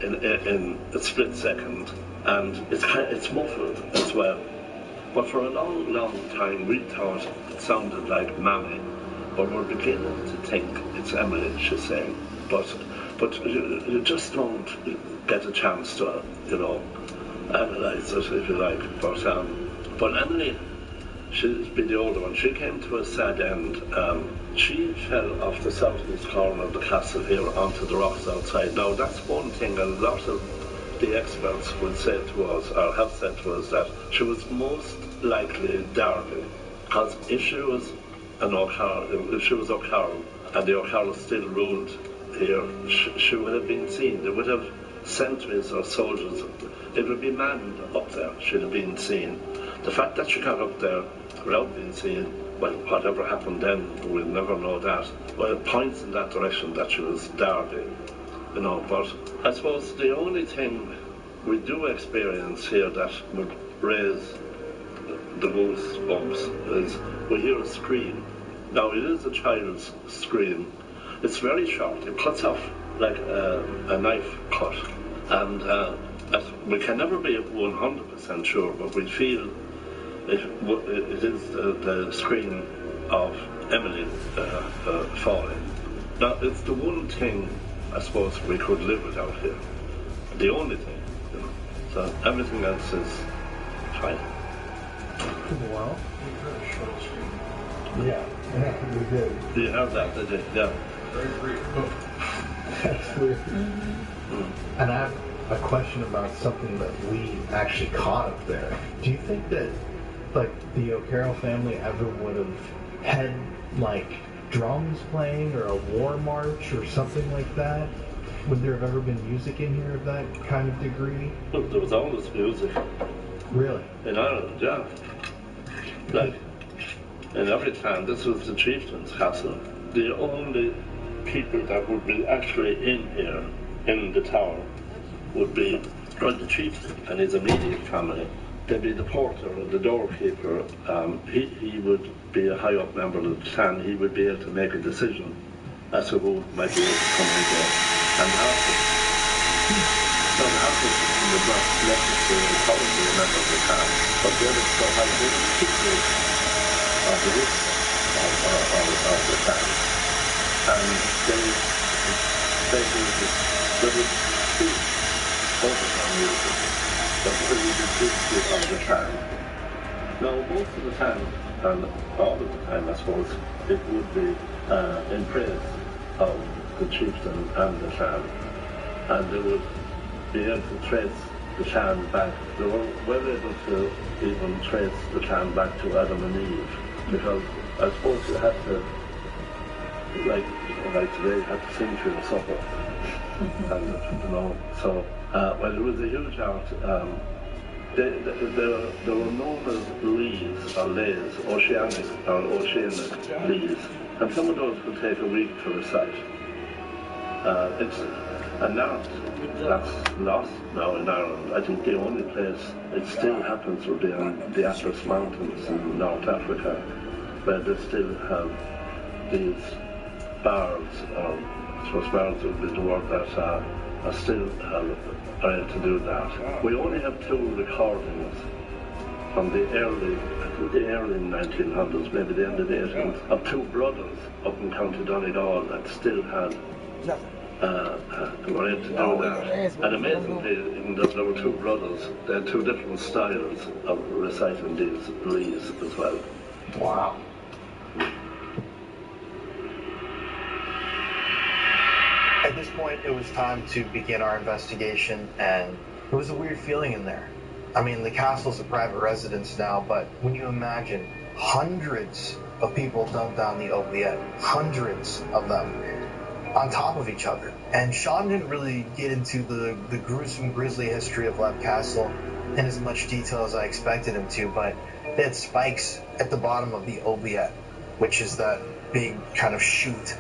in a split second, and it's muffled as well. But for a long, long time, we thought it sounded like Mammy, but we're beginning to think it's Emily, she's saying. But you just don't get a chance to, analyze it, if you like. But Emily, she's been the older one. She came to a sad end. She fell off the southeast corner of the castle here onto the rocks outside. Now, that's one thing a lot of the experts would say to us, or have said to us, that she was most likely Derby. Because if she was O'Carroll, and the O'Carroll still ruled here, she would have been seen. They would have sentries or soldiers. It would be manned up there. She'd have been seen. The fact that she got up there without being seen, well, whatever happened then, we'll never know that. Well, it points in that direction that she was Derby, but I suppose the only thing we do experience here that would raise the goosebumps is we hear a scream. Now, it is a child's scream. It's very short. It cuts off like a knife cut. And we can never be 100% sure, but we feel it is the scream of Emily falling. Now, it's the one thing I suppose we could live without here. The only thing, So everything else is fine. Well, yeah, we did. You heard that, did you? Yeah. Very brief. That's weird. And I have a question about something that we actually caught up there. Do you think that, like, the O'Carroll family ever would have had, like, drums playing or a war march or something like that? Would there have ever been music in here of that kind of degree? Look, there was always music. Really? In Ireland, yeah. Like, in every town, this was the chieftain's castle. The only people that would be actually in here, in the tower, would be the chieftain and his immediate family. There'd be the porter or the doorkeeper. He would be a high-up member of the clan. He would be able to make a decision as to who might be able to come and go. And after the not necessarily probably a member of the clan, but the other still have the people of the roots of the clan. And they would speak over their music, but they would be history of the clan. Now, most of the time, and all of the time, I suppose, it would be in praise of the chieftain and the clan. and they would be able to trace the clan back. They were well able to even trace the clan back to Adam and Eve, because I suppose you had to, like today, you had to sing for your supper. And, you know, so, well, it was a huge art. They were known as lees or lays, oceanic lees, and some of those would take a week to recite. It's an art that's lost now in Ireland. I think the only place it still happens would be on the Atlas Mountains in North Africa, where they still have these bards, or I suppose bards would be the word that are still able to do that. We only have 2 recordings from the early 1900s, maybe the end of the 1800s, of 2 brothers up in County Donegal that still had were able to do that. And amazingly, even though there were 2 brothers, they had 2 different styles of reciting these lees as well. Wow. At this point, it was time to begin our investigation, and it was a weird feeling in there. I mean, the castle's a private residence now, but when you imagine hundreds of people dumped down the oubliette, hundreds of them, on top of each other. And Sean didn't really get into the gruesome, grisly history of Leap Castle in as much detail as I expected him to, but they had spikes at the bottom of the oubliette, which is that big kind of chute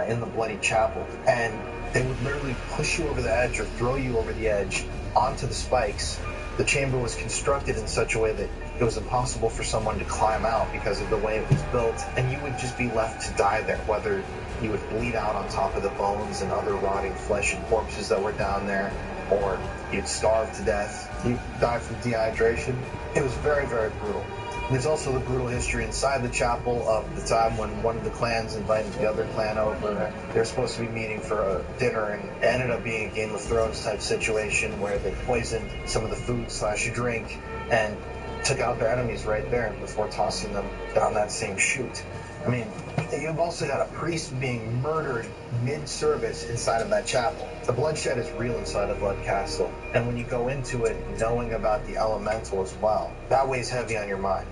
in the Bloody Chapel. And they would literally push you over the edge or throw you over the edge onto the spikes. The chamber was constructed in such a way that it was impossible for someone to climb out because of the way it was built, and you would just be left to die there, whether you would bleed out on top of the bones and other rotting flesh and corpses that were down there, or you'd starve to death, you'd die from dehydration. It was very, very brutal. There's also the brutal history inside the chapel of the time when one of the clans invited the other clan over. They were supposed to be meeting for a dinner, and it ended up being a Game of Thrones type situation where they poisoned some of the food/drink and took out their enemies right there before tossing them down that same chute. I mean, you've also got a priest being murdered mid-service inside of that chapel. The bloodshed is real inside of Leap Castle, and when you go into it knowing about the elemental as well, that weighs heavy on your mind.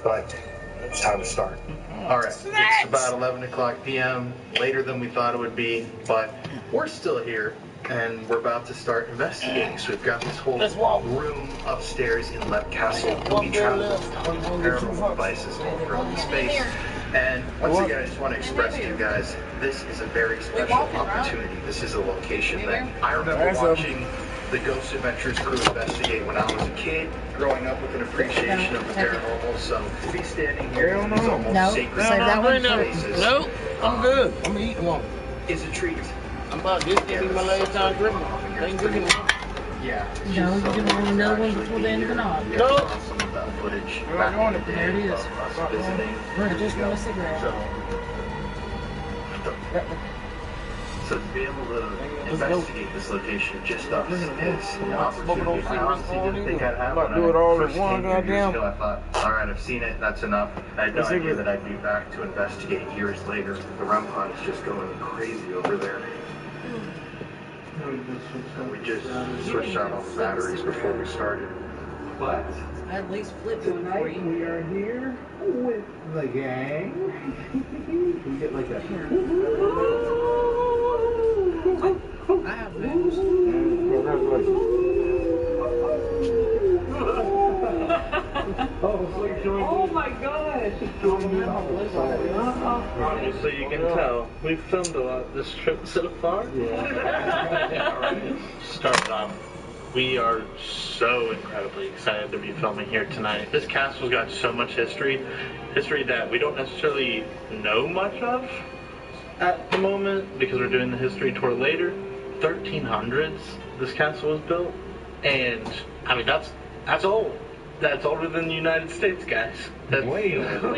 But it's time to start. All right, it's about 11 o'clock p.m., later than we thought it would be, but we're still here, and we're about to start investigating. So we've got this whole room upstairs in Leap Castle. We travel with tons of paranormal devices all throughout the space. And once again, I just want to express to you guys, this is a very special opportunity. This is a location that I remember watching the Ghost Adventures crew investigate when I was a kid, growing up with an appreciation of the paranormal. So to be standing here in these almost sacred places, no, I'm good. I'm eating one. Is a treat. I'm about this to be my last time drinking. Ain't drinking one. Yeah. No, you're going to want another one before the end of the night. No. Some of that footage back in the There it day is. of us visiting. I just want a cigarette. So to be able to investigate this location just us is an opportunity. I honestly didn't think I'd have when I first came here years ago. I thought, alright, I've seen it, that's enough. I had no idea that I'd be back to investigate years later. The REM pod is just going crazy over there. We just switched out all the batteries before we started. But At least flip it for you. we are here with the gang. We get like a I have news. Oh my gosh! So you can tell, we've filmed a lot this trip so far. Started off, we are so incredibly excited to be filming here tonight. This castle's got so much history that we don't necessarily know much of at the moment because we're doing the history tour later. 1300s, this castle was built, and I mean that's old. That's older than the United States, guys. That's way older.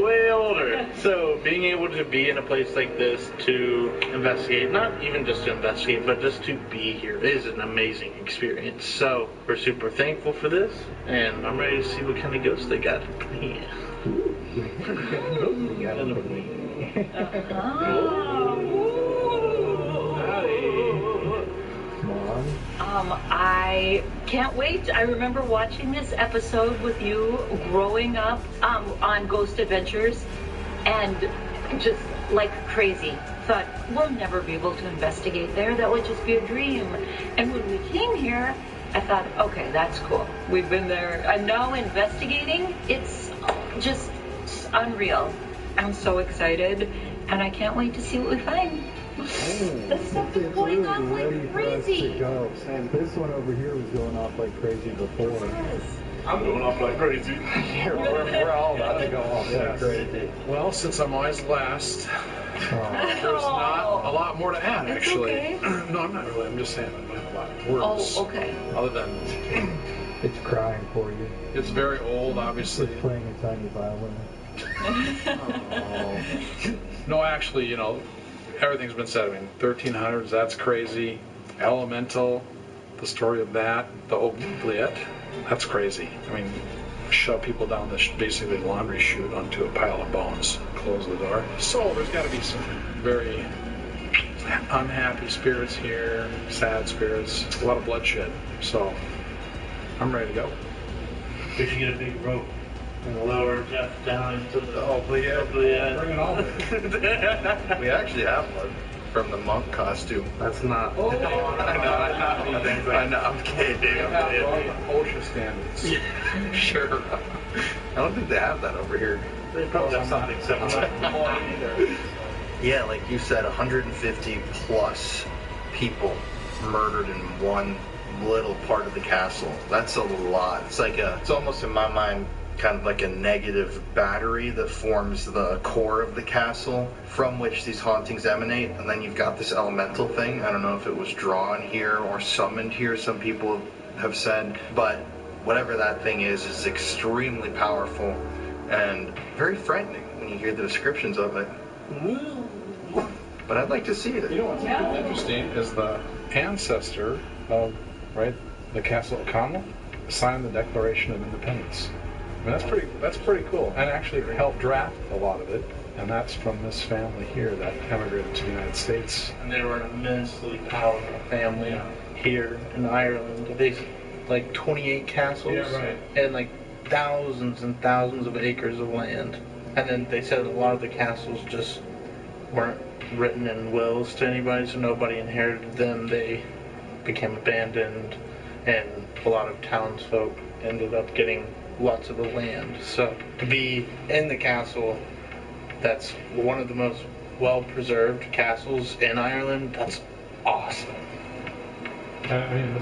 way older. So being able to be in a place like this to investigate, not even just to investigate, but just to be here is an amazing experience. So we're super thankful for this, and I'm ready to see what kind of ghosts they got. Yeah. I can't wait. I remember watching this episode with you growing up on Ghost Adventures and just like crazy. Thought, we'll never be able to investigate there. That would just be a dream. And when we came here, I thought, okay, that's cool. We've been there. And now investigating, it's just unreal. I'm so excited. And I can't wait to see what we find. This stuff is going off like crazy. And this one over here was going off like crazy before. Yes. I'm going off like crazy. we're all about to go off like crazy. Well, since I'm always last, there's not a lot more to add, It's actually. okay. No, I'm not really. I'm just saying I don't have a lot of words. Oh, okay. Other than It's crying for you. it's very old, obviously. It's playing a tiny violin. No, actually, everything's been said. I mean, 1300s, that's crazy. Elemental, the story of that, the oubliette, that's crazy. I mean, shove people down this basically laundry chute onto a pile of bones, close the door. So there's got to be some very unhappy spirits here, sad spirits, a lot of bloodshed. So I'm ready to go. We should get a big rope and lower Jeff down into the oubliette. Bring it on. We actually have one from the monk costume. That's not. Oh, I know, I'm kidding. I'm kidding. OSHA standards. Sure. I don't think they have that over here. They probably have something similar. Yeah, like you said, 150 plus people murdered in one little part of the castle. That's a lot. It's almost in my mind kind of like a negative battery that forms the core of the castle from which these hauntings emanate. And then you've got this elemental thing. I don't know if it was drawn here or summoned here, some people have said, but whatever that thing is extremely powerful and very frightening when you hear the descriptions of it. But I'd like to see it. You know what's interesting is the ancestor of the castle of Connell signed the Declaration of Independence. I mean, that's pretty cool, and actually helped draft a lot of it. And that's from this family here that emigrated to the United States. And they were an immensely powerful family here in Ireland. They like 28 castles. Yeah, right. And like thousands and thousands of acres of land. And then they said a lot of the castles just weren't written in wills to anybody, so nobody inherited them. They became abandoned, and a lot of townsfolk ended up getting lots of the land. So to be in the castle, that's one of the most well-preserved castles in Ireland, that's awesome. I mean,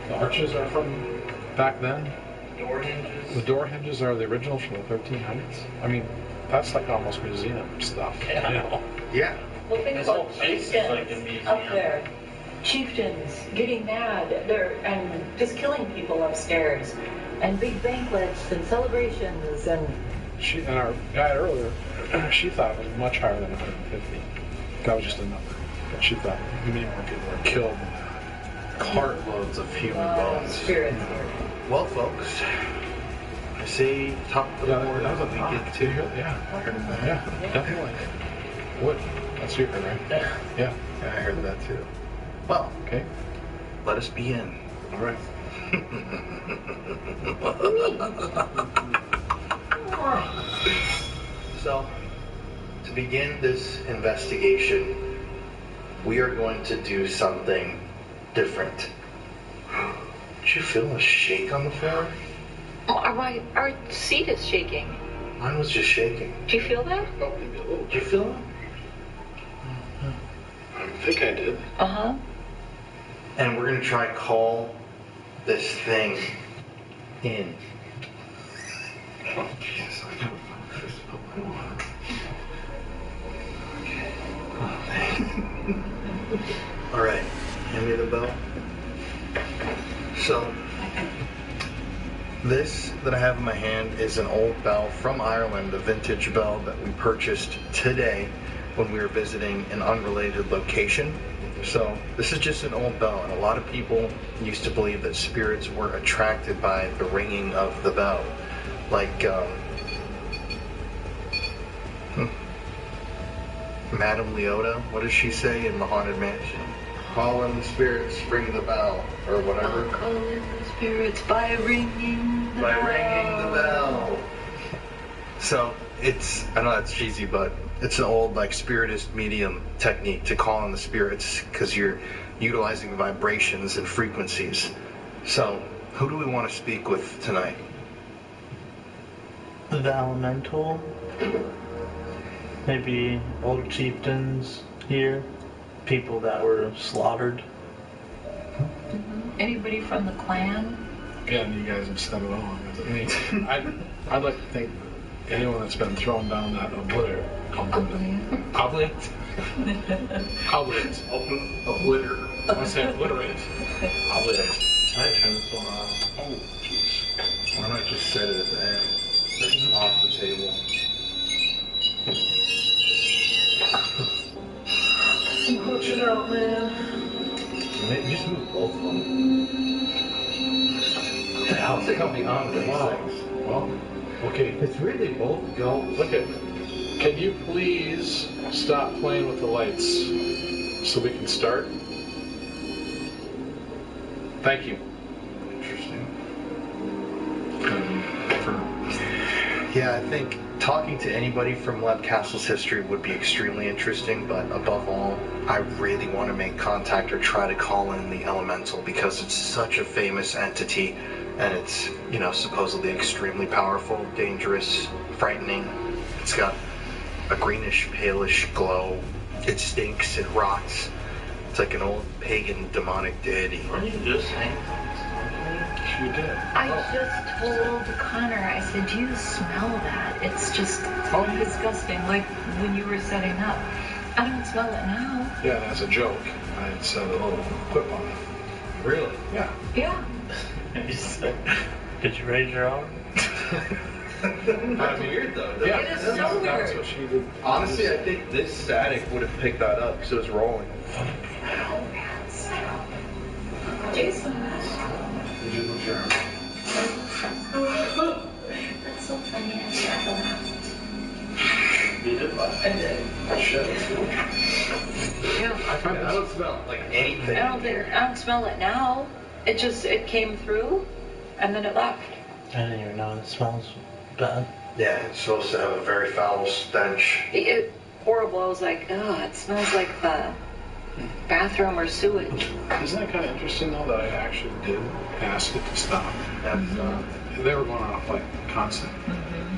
the arches are from back then. Door hinges. The door hinges are the originals from the 1300s. I mean, that's like almost museum stuff. Yeah. Yeah. Well, think This about whole place is like a chieftains museum. up there. Chieftains getting mad, and just killing people upstairs, and big banquets and celebrations, and Our guide earlier, she thought it was much higher than 150. That was just a number. But she thought many more people were killed than that. Cartloads of human bones. spirits here. Well, folks, I say top of the board that was a we knock. get to. Yeah. Yeah, definitely. Wood. That's your right? Yeah. I heard that too. Well, okay. Let us begin. All right. So, to begin this investigation, we are going to do something different. Did you feel a shake on the floor? Our seat is shaking. Mine was just shaking. Do you feel that? Did you feel it? I think I did. Uh-huh. And we're going to try call this thing in. Oh, jeez. All right. Hand me the bell. So, this that I have in my hand is an old bell from Ireland, a vintage bell that we purchased today when we were visiting an unrelated location. So this is just an old bell, and a lot of people used to believe that spirits were attracted by the ringing of the bell. Like, Madame Leota, what does she say in the Haunted Mansion? Call in the spirits, ring the bell, or whatever. I'll call in the spirits by ringing the bell. By ringing the bell. So it's, I know that's cheesy, but it's an old like spiritist medium technique to call in the spirits because you're utilizing vibrations and frequencies. So who do we want to speak with tonight? The elemental. Maybe older chieftains here. People that were slaughtered. Anybody from the clan? Again, you guys have said it all. I mean, I'd like to think anyone that's been thrown down that obliterate. Obliterate. I want to say obliterate. Obliterate. I turn this one off. Oh, jeez. Why not just set it at the end? It's off the table. Watch it out, man. Just move both of them. I'll think I'll be on with these things. Well, okay. It's weird they both go. Look at. Can you please stop playing with the lights so we can start? Thank you. Interesting. Yeah, I think talking to anybody from Leb Castle's history would be extremely interesting, but above all, I really want to make contact or try to call in the elemental because it's such a famous entity and it's, you know, supposedly extremely powerful, dangerous, frightening. It's got a greenish, palish glow. It stinks, it rots. It's like an old pagan demonic deity. Weren't you just saying that? You did. I just told Connor, I said, do you smell that? It's just disgusting, like when you were setting up. I don't smell it now. Yeah, that's a joke. I had said a little quip on it. Really? Yeah. Yeah. Did you raise your arm? That's weird though. Yeah, It is so that's weird. what she did. Honestly, I think this static would have picked that up because it was rolling. Jason. Did you move your arm? That's so funny. I laughed. You did what? I did. Shit. Yeah. I don't smell like anything. I don't smell it now. It came through, and then it left. I didn't even know it smells bad. Yeah, it's supposed to have a very foul stench. Horrible. I was like, oh, it smells like the bathroom or sewage. Isn't that kind of interesting though that I actually did ask it to stop? They were going off like constant.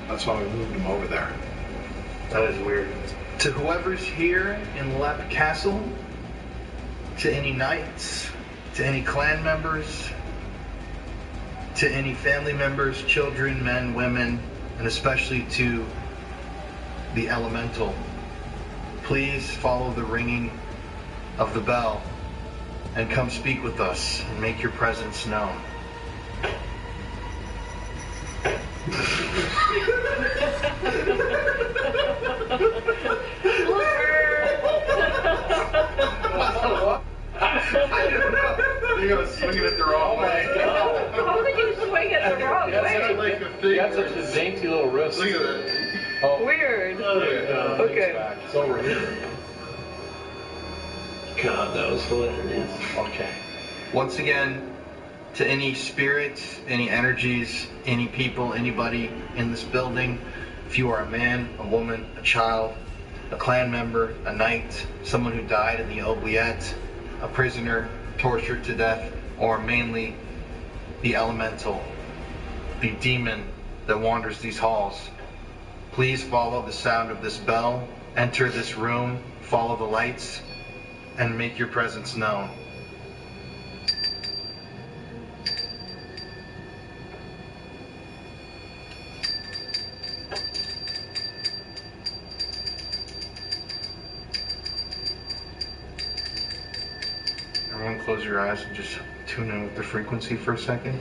That's why we moved them over there. That is weird. To whoever's here in Lep Castle, to any knights, to any clan members, to any family members, children, men, women, and especially to the elemental, please follow the ringing of the bell and come speak with us and make your presence known. You're gonna swing it the wrong way. How could you swing it the wrong way? You got such a dainty little wrist. Look at that. Oh. Weird. Okay. It's over here. God, that was hilarious. Okay. Once again, to any spirits, any energies, any people, anybody in this building, if you are a man, a woman, a child, a clan member, a knight, someone who died in the oubliette, a prisoner, tortured to death, or mainly the elemental, the demon that wanders these halls, please follow the sound of this bell, enter this room, follow the lights, and make your presence known. Everyone close your eyes and just tune in with the frequency for a second.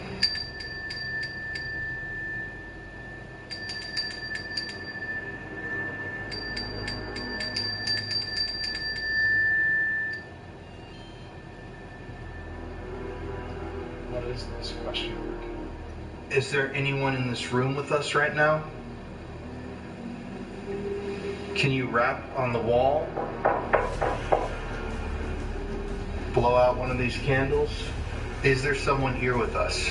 What is this question? Is there anyone in this room with us right now? Can you rap on the wall? blow out one of these candles? Is there someone here with us?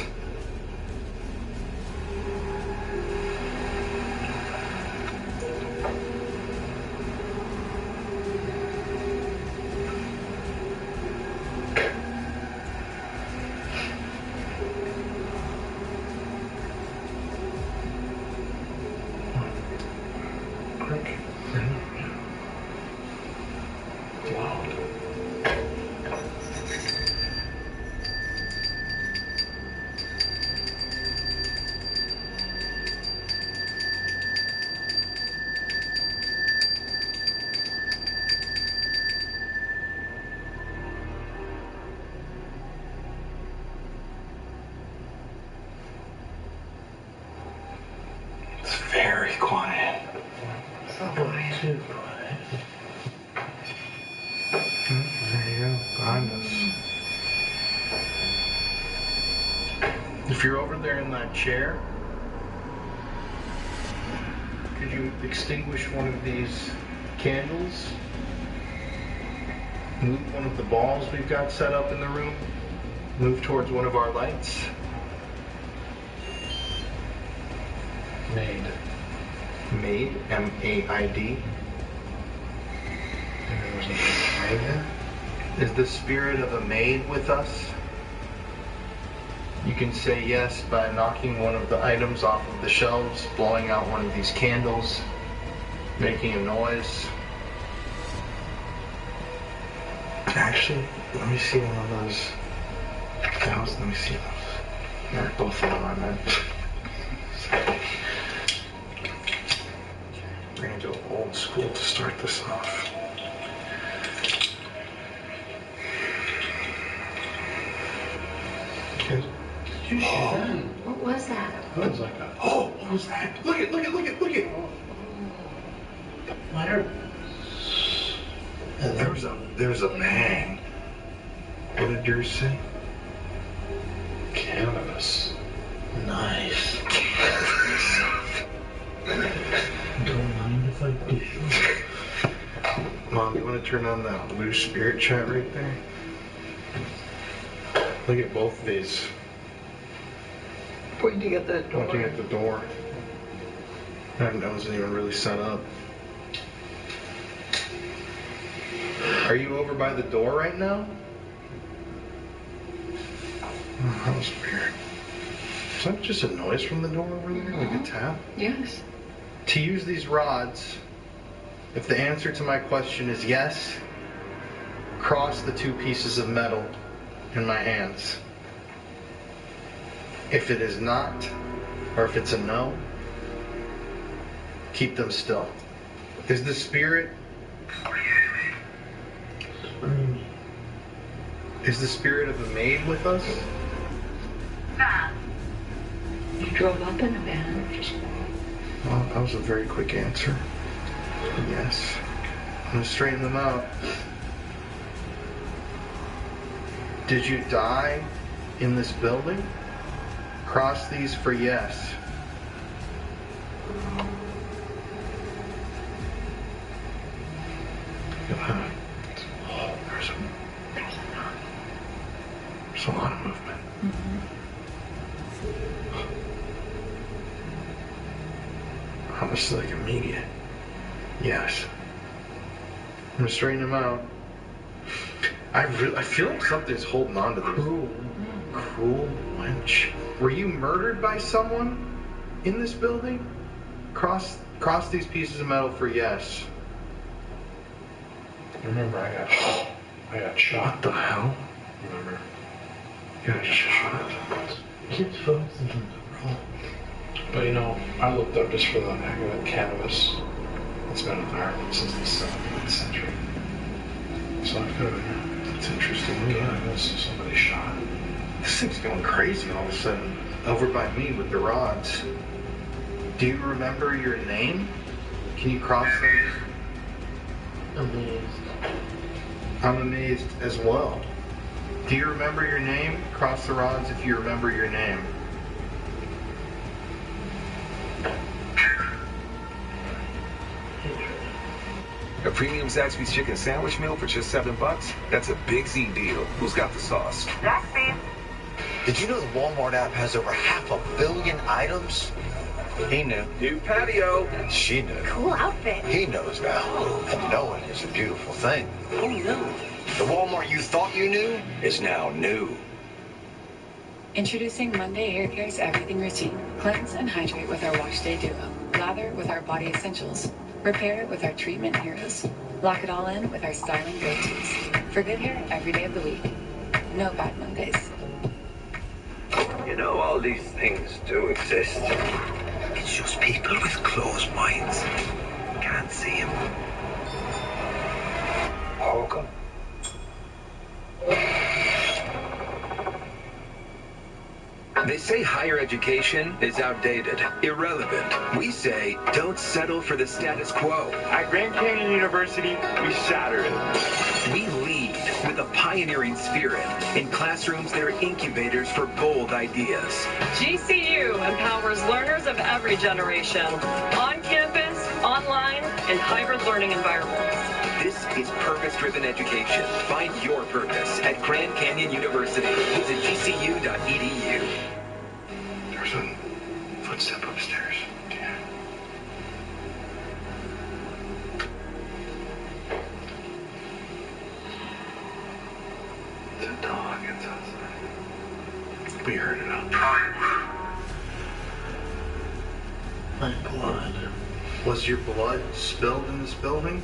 It's very quiet. So quiet. Too quiet. There you go, behind us. If you're over there in that chair, could you extinguish one of these candles? Move one of the balls we've got set up in the room. Move towards one of our lights. Maid. Maid, M-A-I-D. There's a maid there? Is the spirit of a maid with us? You can say yes by knocking one of the items off of the shelves, blowing out one of these candles, making a noise. Actually, let me see one of those. Let me see those. Or both of them, I meant. We're gonna go old school to start this off. Did you see that? What was that? That was like a... Oh, what was that? Look it, look it, look it, look it. Fire. And there was a bang. What did yours say? Cannabis. Nice. Don't mind if I do. Mom, you want to turn on that blue spirit chat right there? Look at both of these. Pointing at the door. Pointing at the door. That wasn't even really set up. Are you over by the door right now? Oh, that was weird. Is that just a noise from the door over there? Like a tap? Yes. To use these rods, if the answer to my question is yes, cross the two pieces of metal in my hands. If it is not, or if it's a no, keep them still. Is the spirit... Is the spirit of a maid with us? You drove up in a van. Well, that was a very quick answer. Yes. I'm going to straighten them out. Did you die in this building? Cross these for yes. There's a lot of movement. Oh, this is like immediate. Yes. I'm gonna straighten them out. I feel like something's holding on to this. Cruel wench. Were you murdered by someone in this building? Cross these pieces of metal for yes. Remember, I got shot. What the hell? Remember? You got shot. Kids focusing on the wrong. But you know, I looked up just for the heck of it, cannabis. It's been in Ireland since the 17th century. So I could have been. That's interesting. Cannabis, somebody shot. This thing's going crazy all of a sudden. Over by me with the rods. Do you remember your name? Can you cross them? Amazed. I'm amazed as well. Do you remember your name? Cross the rods if you remember your name. A premium Zaxby's chicken sandwich meal for just $7? That's a Big Z deal. Who's got the sauce? Zaxby's. Did you know the Walmart app has over 500 million items? He knew. New patio. She knew. Cool outfit. He knows now. And knowing is a beautiful thing. Oh, no. The Walmart you thought you knew is now new. Introducing Monday Hair Care's Everything Routine. Cleanse and hydrate with our Wash Day Duo. Lather with our Body Essentials. Repair with our Treatment Heroes. Lock it all in with our Styling Go-Tos. For good hair every day of the week. No bad Mondays. You know, all these things do exist. It's just people with closed minds. Can't see them. Poke 'em. They say higher education is outdated, irrelevant. We say don't settle for the status quo. At Grand Canyon University, we shatter it. We lead with a pioneering spirit. In classrooms, they're incubators for bold ideas. GCU empowers learners of every generation, on campus, online, and hybrid learning environments. This is purpose-driven education. Find your purpose at Grand Canyon University. Visit gcu.edu. There's a footstep upstairs. Yeah. It's a dog. It's outside. We heard it out. My blood. Was your blood spilled in this building?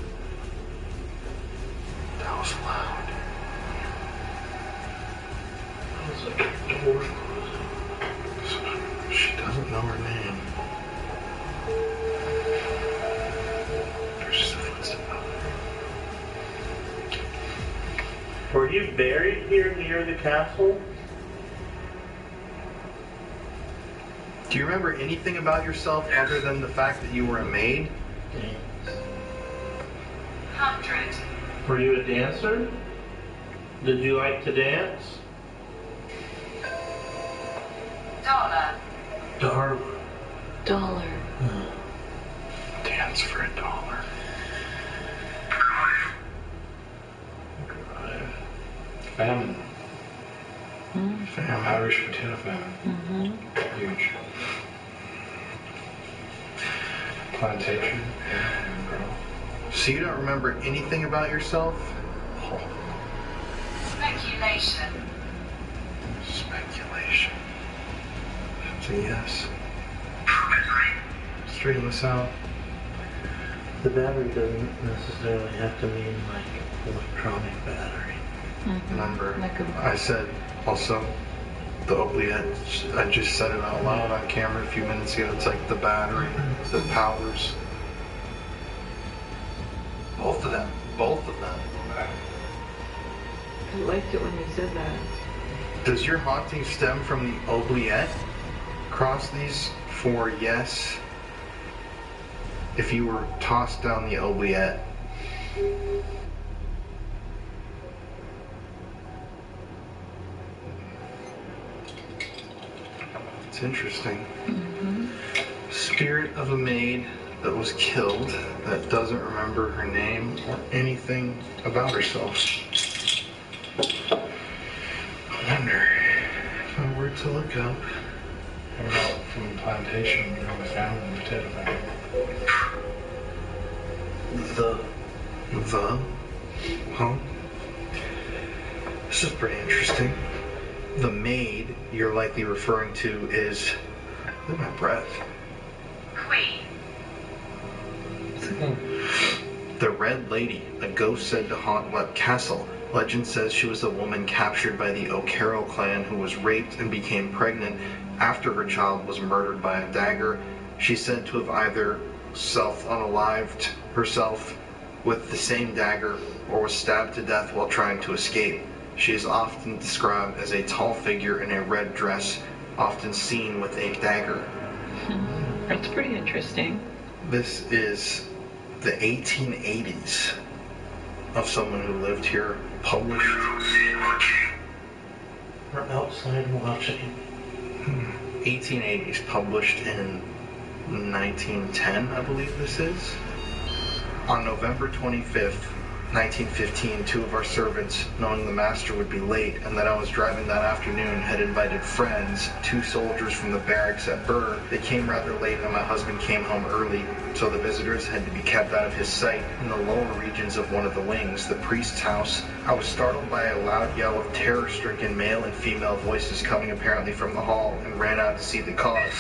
That was loud. That was like a door closing. She doesn't know her name. There's just a footstep out there. Were you buried here near the castle? Do you remember anything about yourself other than the fact that you were a maid? 100. Were you a dancer? Did you like to dance? $1. Dollar. Dance for $1. Famine. Famine. Irish potato famine. Huge. Plantation. So you don't remember anything about yourself? Oh. Speculation. Speculation. That's a yes. Straighten this out. The battery doesn't necessarily have to mean like electronic battery. Remember, I said also the oubliette. I just said it out loud on camera a few minutes ago. It's like the battery that powers both of them. Both of them. I liked it when you said that. Does your haunting stem from the oubliette? Cross these for yes. If you were tossed down the oubliette. It's interesting. Spirit of a maid that was killed that doesn't remember her name or anything about herself. I wonder if I were to look up. What about from the plantation, you know, the family, the potato family? The? Huh? This is pretty interesting. The maid you're likely referring to is... Look at my breath. Queen. The Red Lady, a ghost said to haunt what castle. Legend says she was a woman captured by the O'Carroll clan who was raped and became pregnant after her child was murdered by a dagger. She's said to have either self-unalived herself with the same dagger or was stabbed to death while trying to escape. She is often described as a tall figure in a red dress, often seen with a dagger. That's pretty interesting. This is the 1880s of someone who lived here, published. We're outside watching. 1880s, published in 1910, I believe this is. On November 25th, 1915, two of our servants, knowing the master would be late and that I was driving that afternoon, had invited friends, 2 soldiers from the barracks at Burr. They came rather late and my husband came home early, so the visitors had to be kept out of his sight. In the lower regions of one of the wings, the priest's house, I was startled by a loud yell of terror-stricken male and female voices coming apparently from the hall and ran out to see the cause.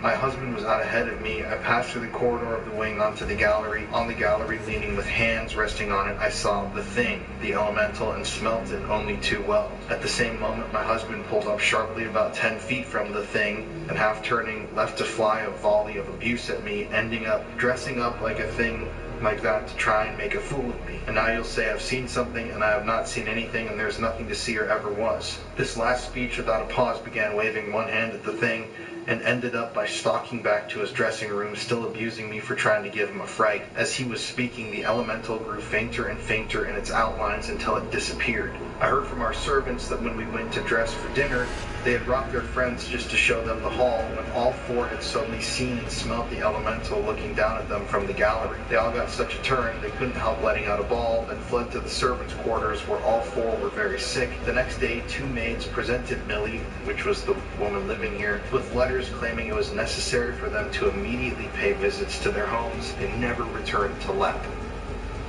My husband was out ahead of me. I passed through the corridor of the wing onto the gallery. On the gallery, leaning with hands resting on it, I saw the thing, the elemental, and smelt it only too well. At the same moment, my husband pulled up sharply about 10 feet from the thing, and half turning, left to fly a volley of abuse at me, ending up dressing up like a thing like that to try and make a fool of me. And now you'll say I've seen something and I have not seen anything and there's nothing to see or ever was. This last speech without a pause began waving one hand at the thing and ended up by stalking back to his dressing room, still abusing me for trying to give him a fright. As he was speaking, the elemental grew fainter and fainter in its outlines until it disappeared. I heard from our servants that when we went to dress for dinner, they had brought their friends just to show them the hall when all 4 had suddenly seen and smelt the elemental looking down at them from the gallery. They all got such a turn they couldn't help letting out a bawl and fled to the servants' quarters where all 4 were very sick. The next day, 2 maids presented Millie, which was the woman living here, with letters claiming it was necessary for them to immediately pay visits to their homes and never return to Lep.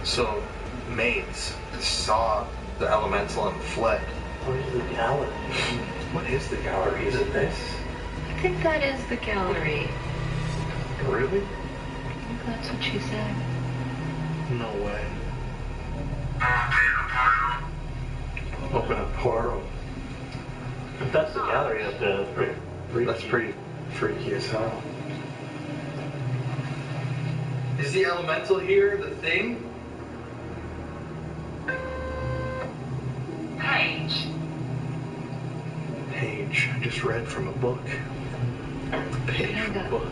So, maids saw the elemental and fled. What is the gallery? What is the gallery? Is it this? I think that is the gallery. Really? I think that's what she said. No way. Open a portal. If that's the gallery up there, that's pretty freaky. That's pretty freaky as hell. Is the elemental here the thing? Page. Page. I just read from a book. Page from a book.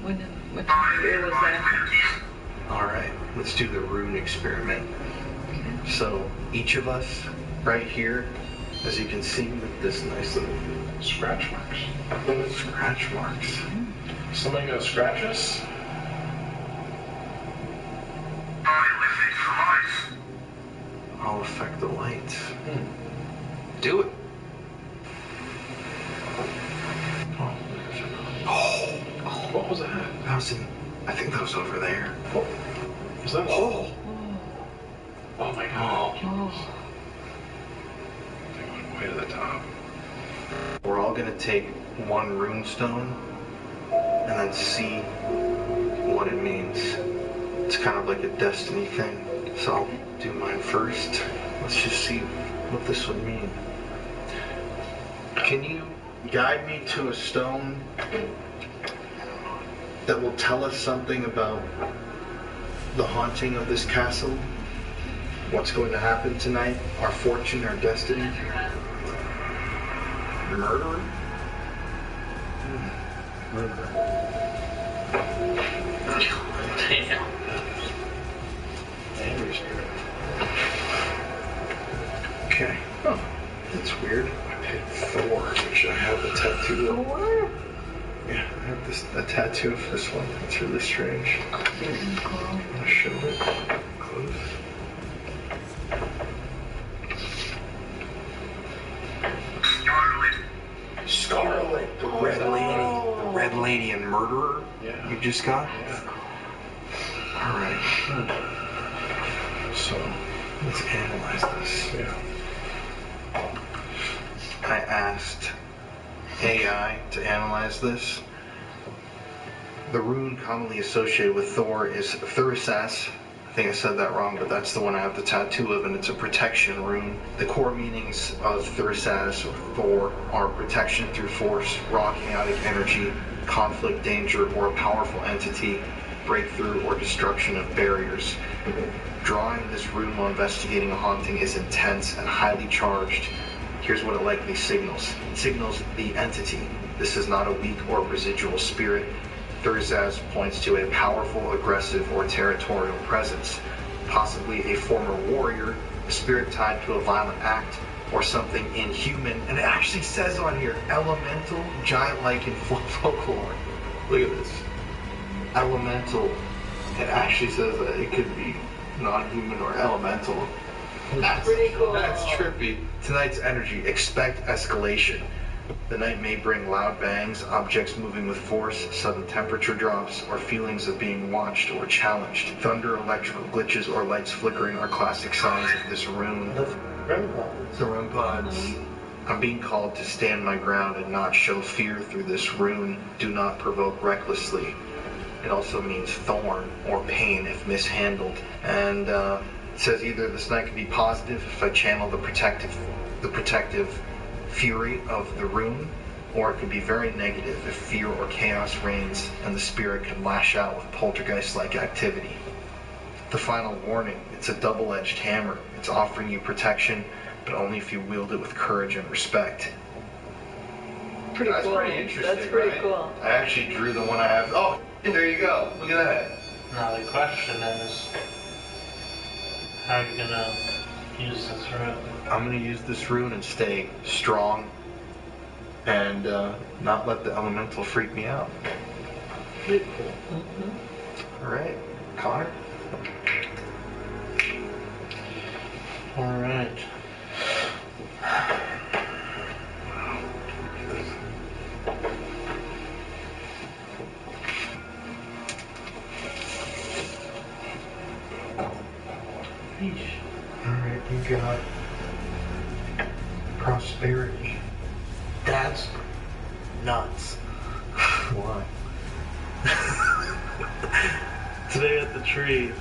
What year was that? Alright, let's do the rune experiment. So, each of us, right here, as you can see with this nice little Scratch marks. scratch marks. Somebody gonna scratch us? I'll affect the light. Do it. Oh, what was that? That was in, I think that was over there. Was that? Oh. Oh my god. Oh. They went way to the top. We're all gonna take one rune stone and then see what it means. It's kind of like a destiny thing. So I'll do mine first. Let's just see what this would mean. Can you guide me to a stone that will tell us something about the haunting of this castle? What's going to happen tonight? Our fortune, our destiny? Murderer? Murderer. Damn. Angry spirit. Okay. Oh, that's weird. I picked Thor, which I have a tattoo of. Thor? Yeah, I have a tattoo of this one. It's really strange. I'm gonna show it close. Scarlet, the red lady. The red lady and murderer you just got? Yeah. Alright. So, let's analyze this. Yeah. I asked AI to analyze this. The rune commonly associated with Thor is Thurisas. I think I said that wrong, but that's the one I have the tattoo of, and it's a protection rune. The core meanings of Thurisas, or Thor, are protection through force, raw chaotic energy, conflict, danger, or a powerful entity, breakthrough, or destruction of barriers. Drawing this rune while investigating a haunting is intense and highly charged. Here's what it likely signals. It signals the entity. This is not a weak or residual spirit. Thurisaz points to a powerful, aggressive, or territorial presence, possibly a former warrior, a spirit tied to a violent act, or something inhuman. And it actually says on here, elemental, giant-like, and folklore. Look at this. elemental. It actually says that it could be non-human or elemental. That's pretty cool. That's trippy. Tonight's energy. Expect escalation. The night may bring loud bangs, objects moving with force, sudden temperature drops, or feelings of being watched or challenged. Thunder, electrical glitches, or lights flickering are classic signs of this rune. The REM pods. The REM pods. I'm being called to stand my ground and not show fear through this rune. Do not provoke recklessly. It also means thorn or pain if mishandled. And it says either this night can be positive if I channel the protective fury of the rune, or it could be very negative if fear or chaos reigns and the spirit can lash out with poltergeist-like activity. The final warning, it's a double-edged hammer. It's offering you protection, but only if you wield it with courage and respect. Pretty That's cool. pretty interesting. That's pretty right? cool. I actually drew the one I have. Oh, there you go. Look at that. Now the question is, how are you gonna use this rune? I'm going to use this rune and stay strong and not let the elemental freak me out. Pretty cool. All right, Connor. All right. Alright, you got prosperity. That's nuts. Why? Today at the tree,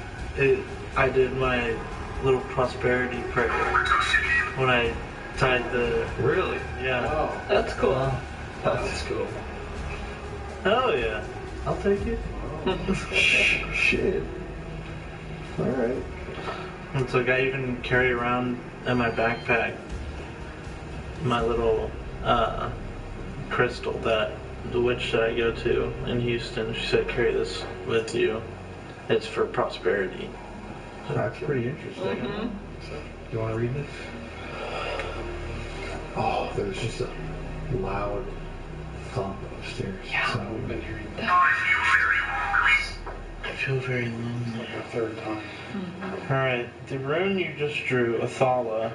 I did my little prosperity prayer when I tied the... Really? Yeah. Wow. That's cool. That's cool. Oh yeah. I'll take it. Shit. Alright. It's like I even carry around in my backpack my little crystal that the witch that I go to in Houston, she said carry this with you. It's for prosperity. That's pretty interesting. You want to read this? Oh, there's just a loud thump upstairs. Yeah. So we've been hearing that. I feel very lonely. Like a third time. Alright, the rune you just drew, Athala,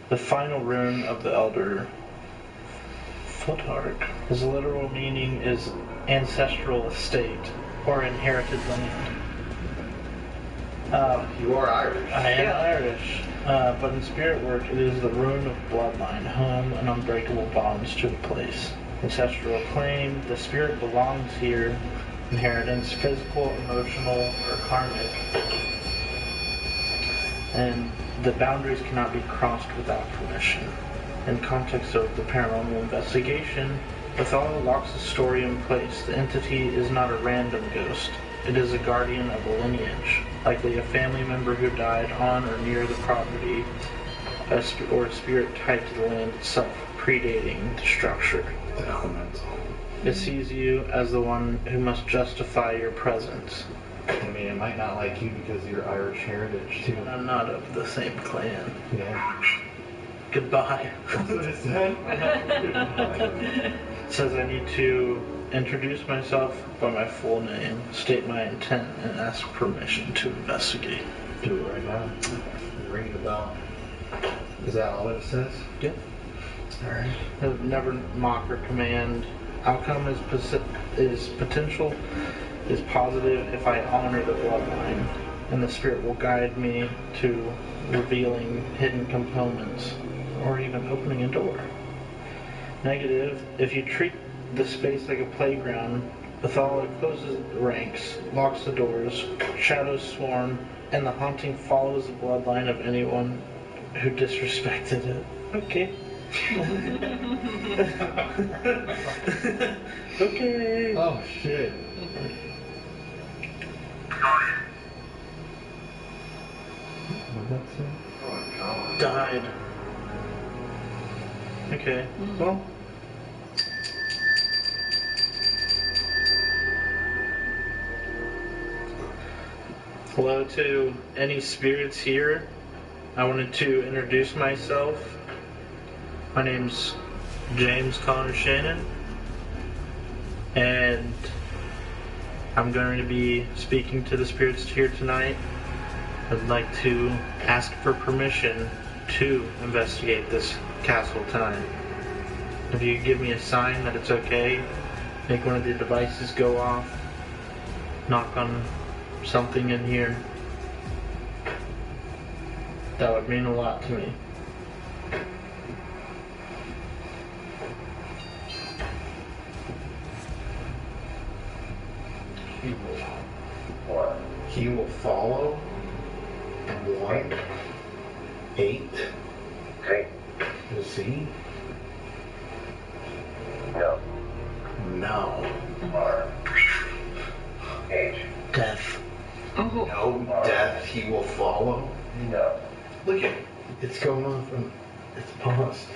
the final rune of the Elder Futhark. His literal meaning is ancestral estate or inherited land. You are Irish. I am Irish, but in spirit work it is the rune of bloodline, home, and unbreakable bonds to a place. Ancestral claim, the spirit belongs here, inheritance, physical, emotional, or karmic, and the boundaries cannot be crossed without permission. In context of the paranormal investigation, Athala locks the story in place. The entity is not a random ghost. It is a guardian of a lineage, likely a family member who died on or near the property, or a spirit tied to the land itself, predating the structure. The elemental. It sees you as the one who must justify your presence. I mean, it might not like you because of your Irish heritage, too. I'm not of the same clan. Yeah. Goodbye. That's what it said. It says I need to introduce myself by my full name, state my intent, and ask permission to investigate. Do it right now. Ring the bell. Is that all it says? Yeah. Alright. Never mock or command. Outcome is potential, is positive if I honor the bloodline, and the spirit will guide me to revealing hidden components, or even opening a door. Negative, if you treat the space like a playground, Athala closes the ranks, locks the doors, shadows swarm, and the haunting follows the bloodline of anyone who disrespected it. Okay. Okay. Oh, shit. What did that say? Oh, my God. Died. Okay. Well. Hello to any spirits here. I wanted to introduce myself. My name's James Connor Shannon, and I'm going to be speaking to the spirits here tonight. I'd like to ask for permission to investigate this castle tonight. If you give me a sign that it's okay, make one of the devices go off, knock on something in here, that would mean a lot to me. He will follow. 1, 8. Okay. Z. No. No. R. H. Death. Oh. No death. He will follow. No. Look at it. It's going off and it's paused.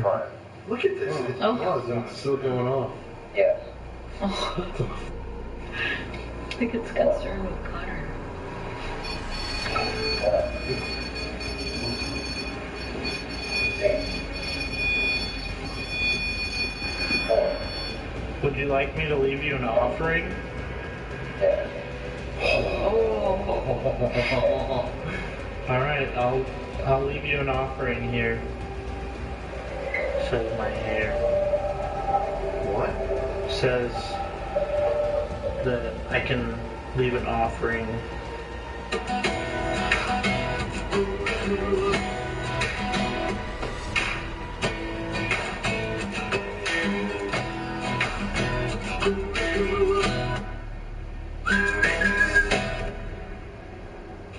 Fine. Look at this. It's paused and it's still going off. Yes. Oh. I think it's concerned with Connor. Would you like me to leave you an offering? Oh. Alright, I'll leave you an offering here. Says my hair. What? Says that I can leave an offering.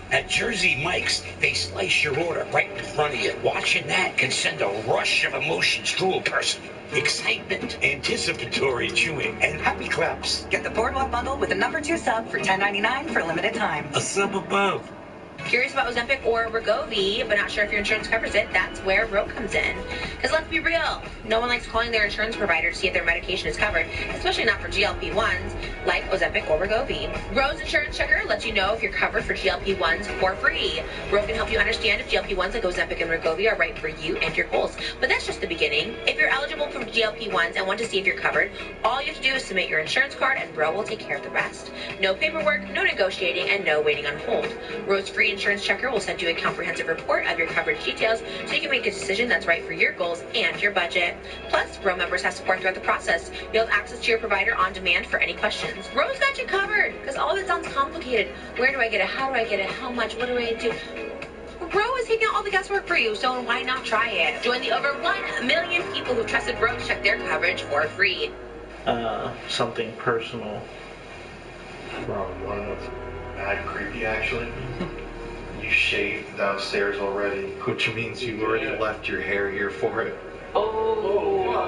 At Jersey Mike's, they slice your order right in front of you. Watching that can send a rush of emotions through a person. Excitement, anticipatory chewing, and happy claps. Get the Boardwalk bundle with the number 2 sub for $10.99 for a limited time. A sub above. Curious about Ozempic or Wegovy, but not sure if your insurance covers it? That's where Ro comes in. Because let's be real, no one likes calling their insurance provider to see if their medication is covered, especially not for GLP-1s like Ozempic or Wegovy. Ro's Insurance Checker lets you know if you're covered for GLP-1s for free. Ro can help you understand if GLP-1s like Ozempic and Wegovy are right for you and your goals. But that's just the beginning. If you're eligible for GLP-1s and want to see if you're covered, all you have to do is submit your insurance card and Ro will take care of the rest. No paperwork, no negotiating, and no waiting on hold. Ro's free insurance checker will send you a comprehensive report of your coverage details so you can make a decision that's right for your goals and your budget. Plus, Ro members have support throughout the process. You'll have access to your provider on demand for any questions. Ro's got you covered, because all of it sounds complicated. Where do I get it? How do I get it? How much? What do I do? Ro is taking out all the guesswork for you, so why not try it? Join the over 1 million people who trusted Ro to check their coverage for free. Something personal. Wrong one. That's mad creepy, actually. You shaved downstairs already, which means you already left your hair here for it. Oh.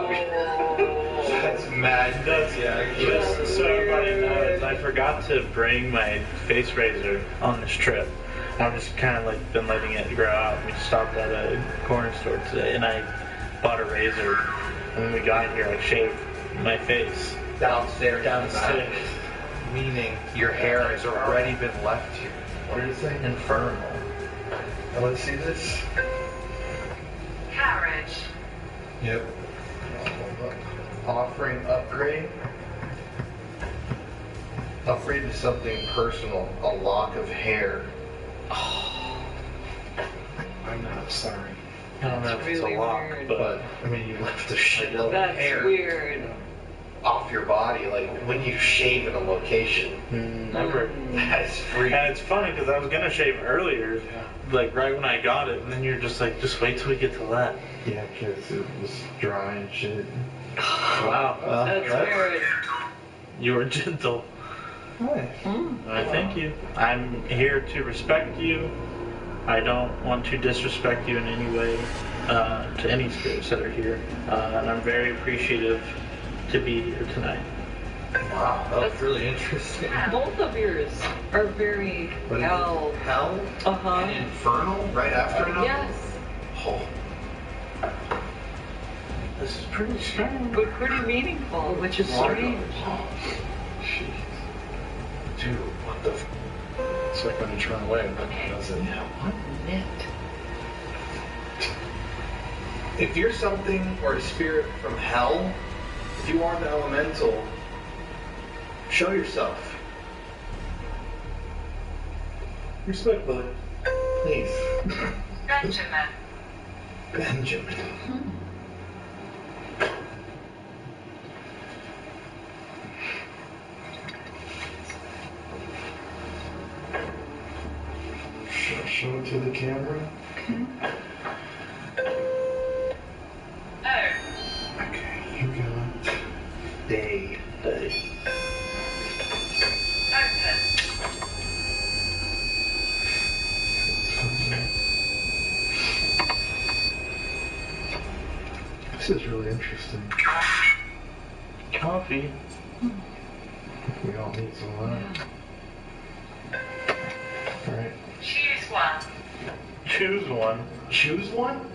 That's mad nutsy, actually. Just so everybody knows, I forgot to bring my face razor on this trip. I've just kind of like been letting it grow out. We stopped at a corner store today, and I bought a razor. And when we got here, I shaved my face. Downstairs. Meaning your hair has already been left here. What did it say? Infernal. I want to see this. Carriage. Yep. Offering upgrade. Upgrade to something personal. A lock of hair. Oh. I'm not sorry. I don't know if it's a really lock, weird. but I mean, you left a shitload of That's hair weird. off your body, like when you shave in a location. Never. That's free. And it's funny because I was gonna shave earlier, like right when I got it, and then you're just like, just wait till we get to that. Yeah, because it was dry and shit. Wow. That's weird. You were gentle. Nice. I thank you. I'm here to respect you. I don't want to disrespect you in any way to any spirits that are here. And I'm very appreciative to be here tonight. Wow, that was really interesting. Both of yours are very hell. Hell? Uh-huh. And infernal right after another? Yes. Oh. This is pretty strange. But pretty meaningful, which is strange. Oh, jeez. Dude, what the f? It's like when you turn away, but it doesn't. Yeah, what net? If you're something or a spirit from hell, if you are an elemental Show yourself. Respectfully. Please. Benjamin. Benjamin. Show it to the camera. Okay, you got day. This is really interesting. Coffee. We all need some wine. Alright. Choose one. Choose one. Choose one?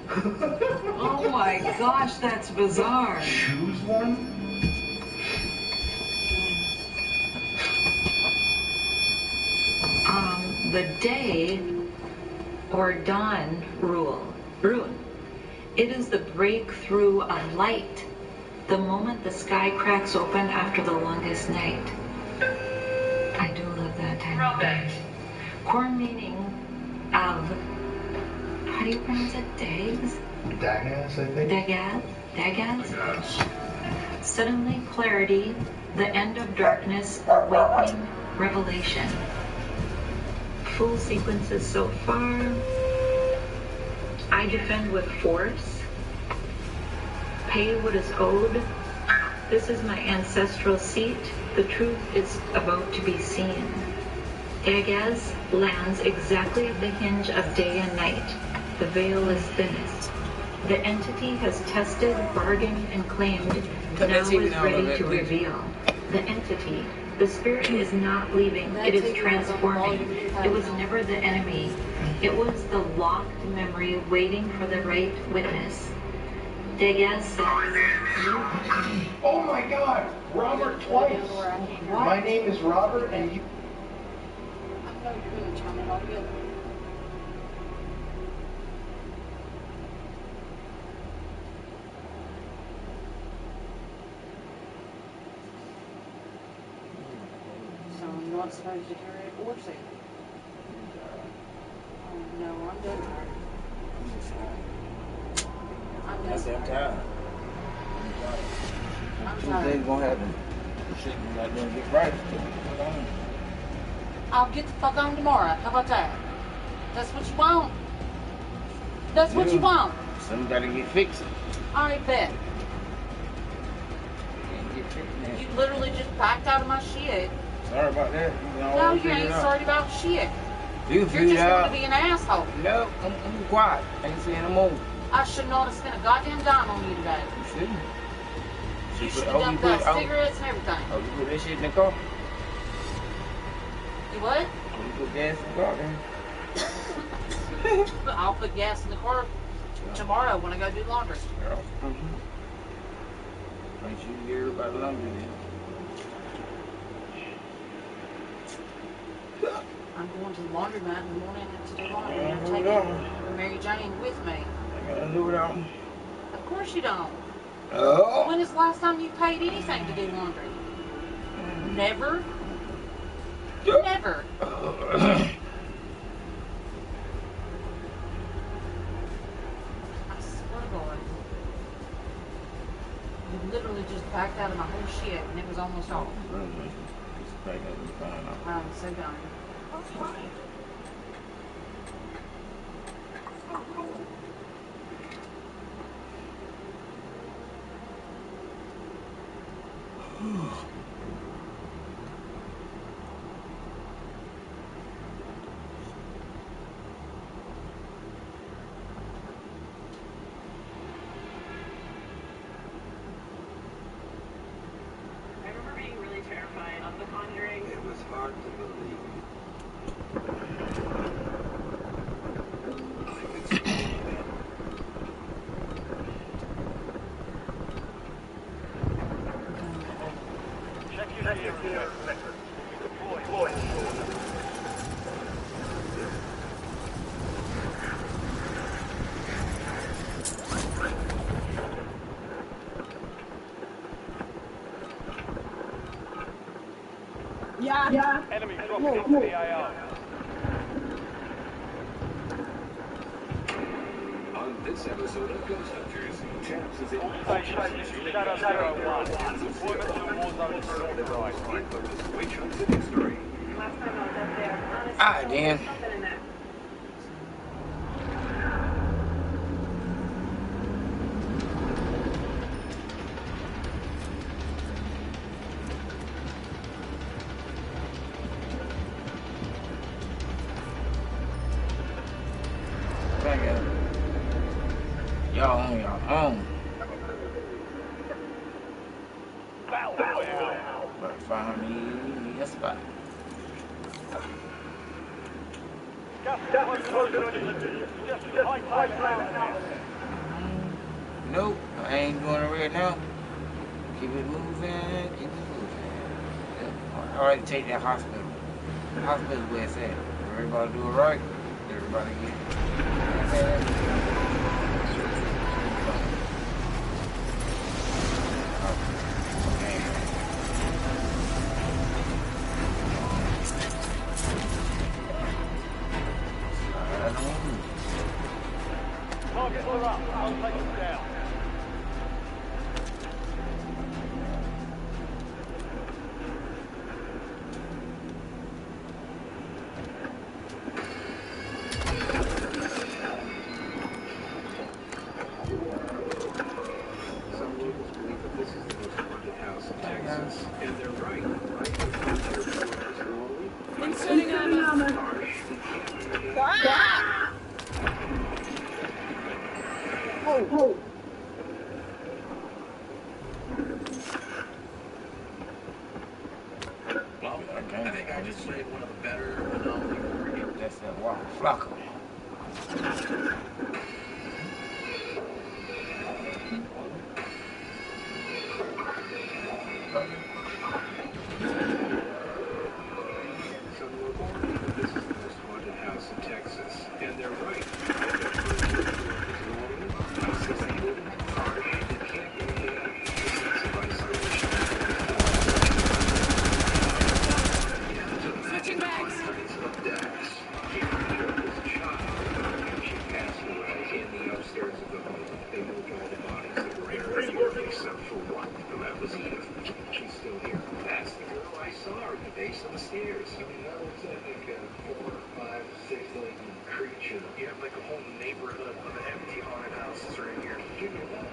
Oh my gosh, that's bizarre. Choose one? The day or dawn rune. It is the breakthrough of light, the moment the sky cracks open after the longest night. I do love that time of day. Core meaning of, how do you pronounce it? Dags? Dagas, I think. Dagas? Suddenly clarity, the end of darkness, awakening, revelation. Full sequences so far. I defend with force. Pay what is owed. This is my ancestral seat. The truth is about to be seen. Dagaz lands exactly at the hinge of day and night. The veil is thinnest. The entity has tested, bargained, and claimed, now is ready to reveal. The entity, the spirit is not leaving, it is transforming. It was never the enemy. It was the locked memory waiting for the right witness. Dagaz says, Oh my god! Robert twice! My name is Robert and you... So you're not supposed to carry it or say it? Oh, no, I'm dead tired. I'm That's dead that tired. time. I'm Two tired. things gonna happen. Shit, you not gonna get right. I'll get the fuck on tomorrow. How about that? That's what you want? That's what you want? Something gotta get fixed. Alright, bet. You literally just backed out of my shit. Sorry about that. No, you ain't sorry about shit. You You're figured just out. going to be an asshole. No, I'm quiet. Ain't saying no more. I should not have spent a goddamn dime on you today. You shouldn't. You should have dumped out cigarettes and everything. Oh, you put that shit in the car? You what? You put gas in the car, then? I'll put gas in the car tomorrow when I go do laundry. Girl. Make sure you hear about laundry then. I'm going to the laundromat in the morning to do laundry. And I'm taking Mary Jane with me. I gotta do it all. Of course you don't. Oh. When is the last time you paid anything to do laundry? Never? Never. I swear to God. You literally just backed out of my whole shit and it was almost off. I'm so done. I remember being really terrified of The Conjuring. It was hard to believe. I could Yeah. Enemy dropping into the AO. On this episode of Ghost Hunters, Tabs is in Stations, Shadow 01. Deployment to Warzone 309. Witch Hunt's history. Alright, Dan. Y'all on your own. But find me a spot. Nope, I ain't doing it right now. Keep it moving, keep it moving. Yep. Alright, take that hospital. The hospital's where it's at. Everybody do it right. Everybody get it. Targets are up. I'll take them down. Some locals believe that this is the most haunted house in Texas. And they're right. Inserting armor. Oh. Well, I think I just played one of the better Anomaly games. That's that walk Flocko. Some locals believe that this is the most haunted house in Texas. And they're right. Switching bags. In the upstairs of the home, they moved all the bodies that were buried here except for one, and that was Edith. She's still here. That's the girl I saw at the base of the stairs. I mean, that looks like a 4, 5, 6-legged creature. You have like a whole neighborhood of empty haunted houses right here. Give me that.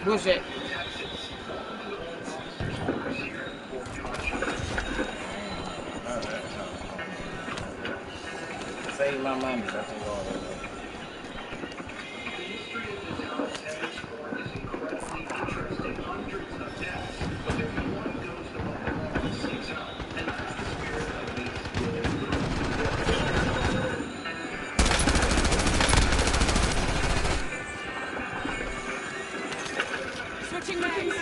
Bullshit. Save my money, that's all I do. Switching bags.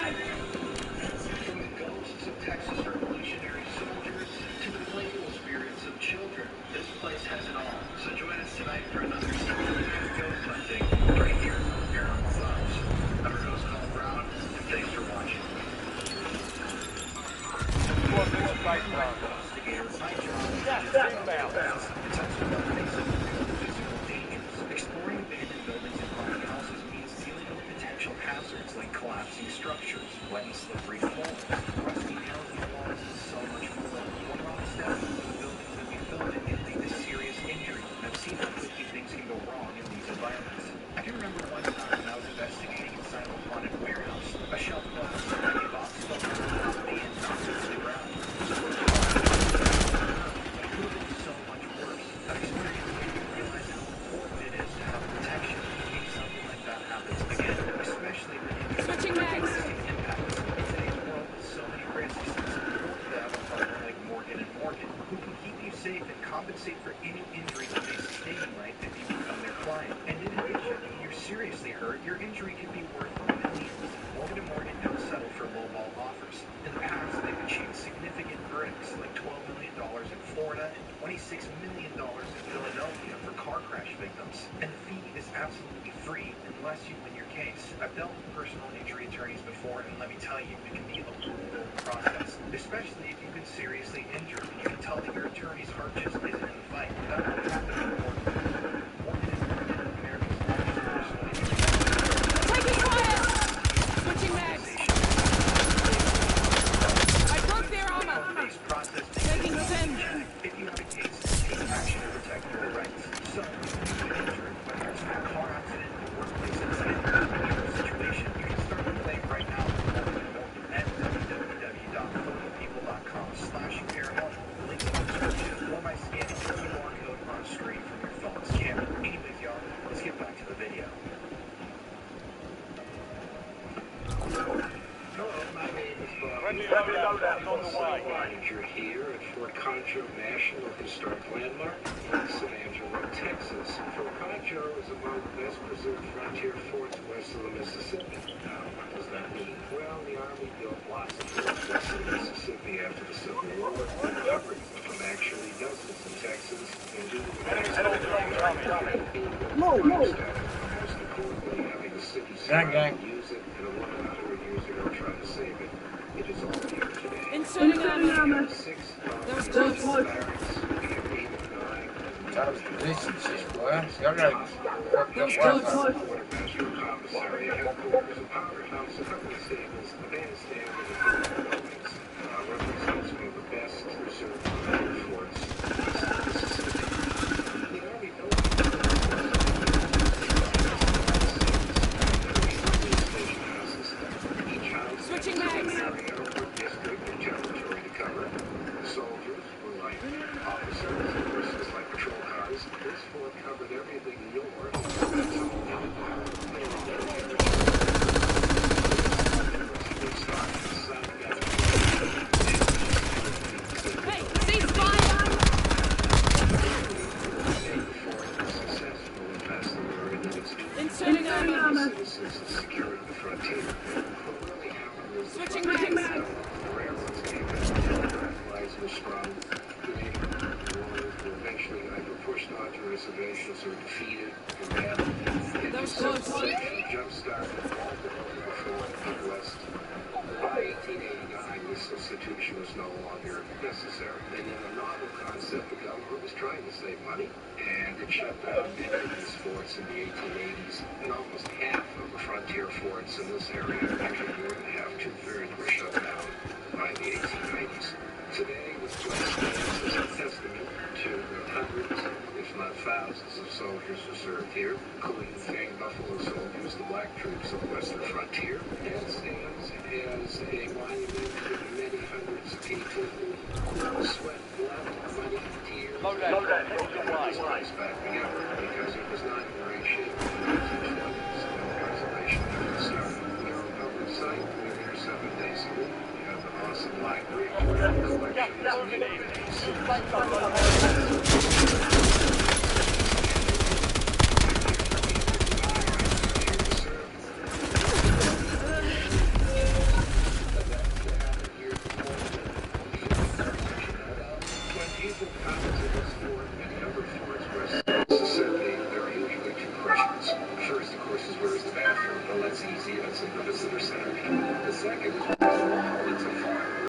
From the ghosts of Texas revolutionary soldiers to the playful spirits of children, this place has it all. So join us tonight for another season of ghost hunting right here on Paranormal Thoughts. I'm your host, Colin Brown, and thanks for watching. Investigator my job. It's actually not basic physical dangers. Exploring abandoned buildings and haunted houses means dealing with potential hazards like collapsing structures, wet and slippery floors, rusty housing walls, and so much more. One wrong step, the buildings that we filmed in can lead to serious injury. I've seen how quickly things can go wrong in these environments. I can remember one time when I was investigating inside of a haunted warehouse. A shelf collapsed, and a box fell over me and knocked it to the ground. So much worse. That experience made me realize how important it is to have protection in case something like that happens again, especially when you're Switching bags. personal injury attorneys before, and let me tell you, it can be a brutal process, especially if you've been seriously injured and you can tell that your attorney's heart just isn't in the fight. That would have to be important. Morgan is America's largest personal injury attorney. Taking fire! Switching mags! I broke their armor! Taking Sim! If you have a case, take action to protect your rights. So, if you've been injured, whether it's from a car accident, a workplace incident, or a medical situation, you can start the claim right now at www.photopeople.com/repairhelp. Links in the description or by scanning the QR code on screen from your phone's camera. Anyways, y'all, let's get back to the video. Hello, my name is Bob. Ready to have your loadout on the way. Manager here at Fort Concho National Historic Landmark in San Angelo, Texas. Fort Concho is among the best preserved frontier forts west of the Mississippi. Now, what does that mean? Well, the Army built lots of forts west of the Mississippi after the Civil War, but hundreds of them actually dozens in Texas, and due to the most importantly, having the city surround and use it, and a woman 100 years ago tried to save it. It is all here today. Inserting armor! That was close. That was relationship, boy. Y'all gotta fuck That was up close. Quartermaster commissary headquarters, a powerhouse, a couple of stables, a bandstand, and a few buildings. Represents one of the best preserved forts west of the Mississippi. The Army built each house Switching mags! area or district or territory to cover. The soldiers were like officers, and horses like patrol cars. This fort covered everything north. That's Hey, cease fire! Inserting armor! citizens and securing the frontier. What really happened was the Switching frontier mags! fell, the railroads came in, lines were sprung, the warriors were eventually either pushed onto reservations or defeated or battled. That was close. Jump-started all the over the fort and west. By 1889, this institution was no longer necessary. And in a novel concept, the government was trying to save money, and it shut down many of these forts in the 1880s. And almost half of the frontier forts in this area, actually more than half, 2/3, were shut down by the 1890s. Today, this place stands as a testament to the hundreds, if not thousands, of soldiers who served here, including the famed Buffalo Soldiers, the black troops of the western frontier, and stands as a monument to the many hundreds of people who sweat blood, money, tears, and this place back together, because it was not in great shape in the 1920s. Preservation efforts started. We are a public site. We're here 7 days a week. We have an awesome library, collections, Mississippi, there are usually two questions. The first, of course, is where is the bathroom? Well, that's easy. That's in the visitor center. The second is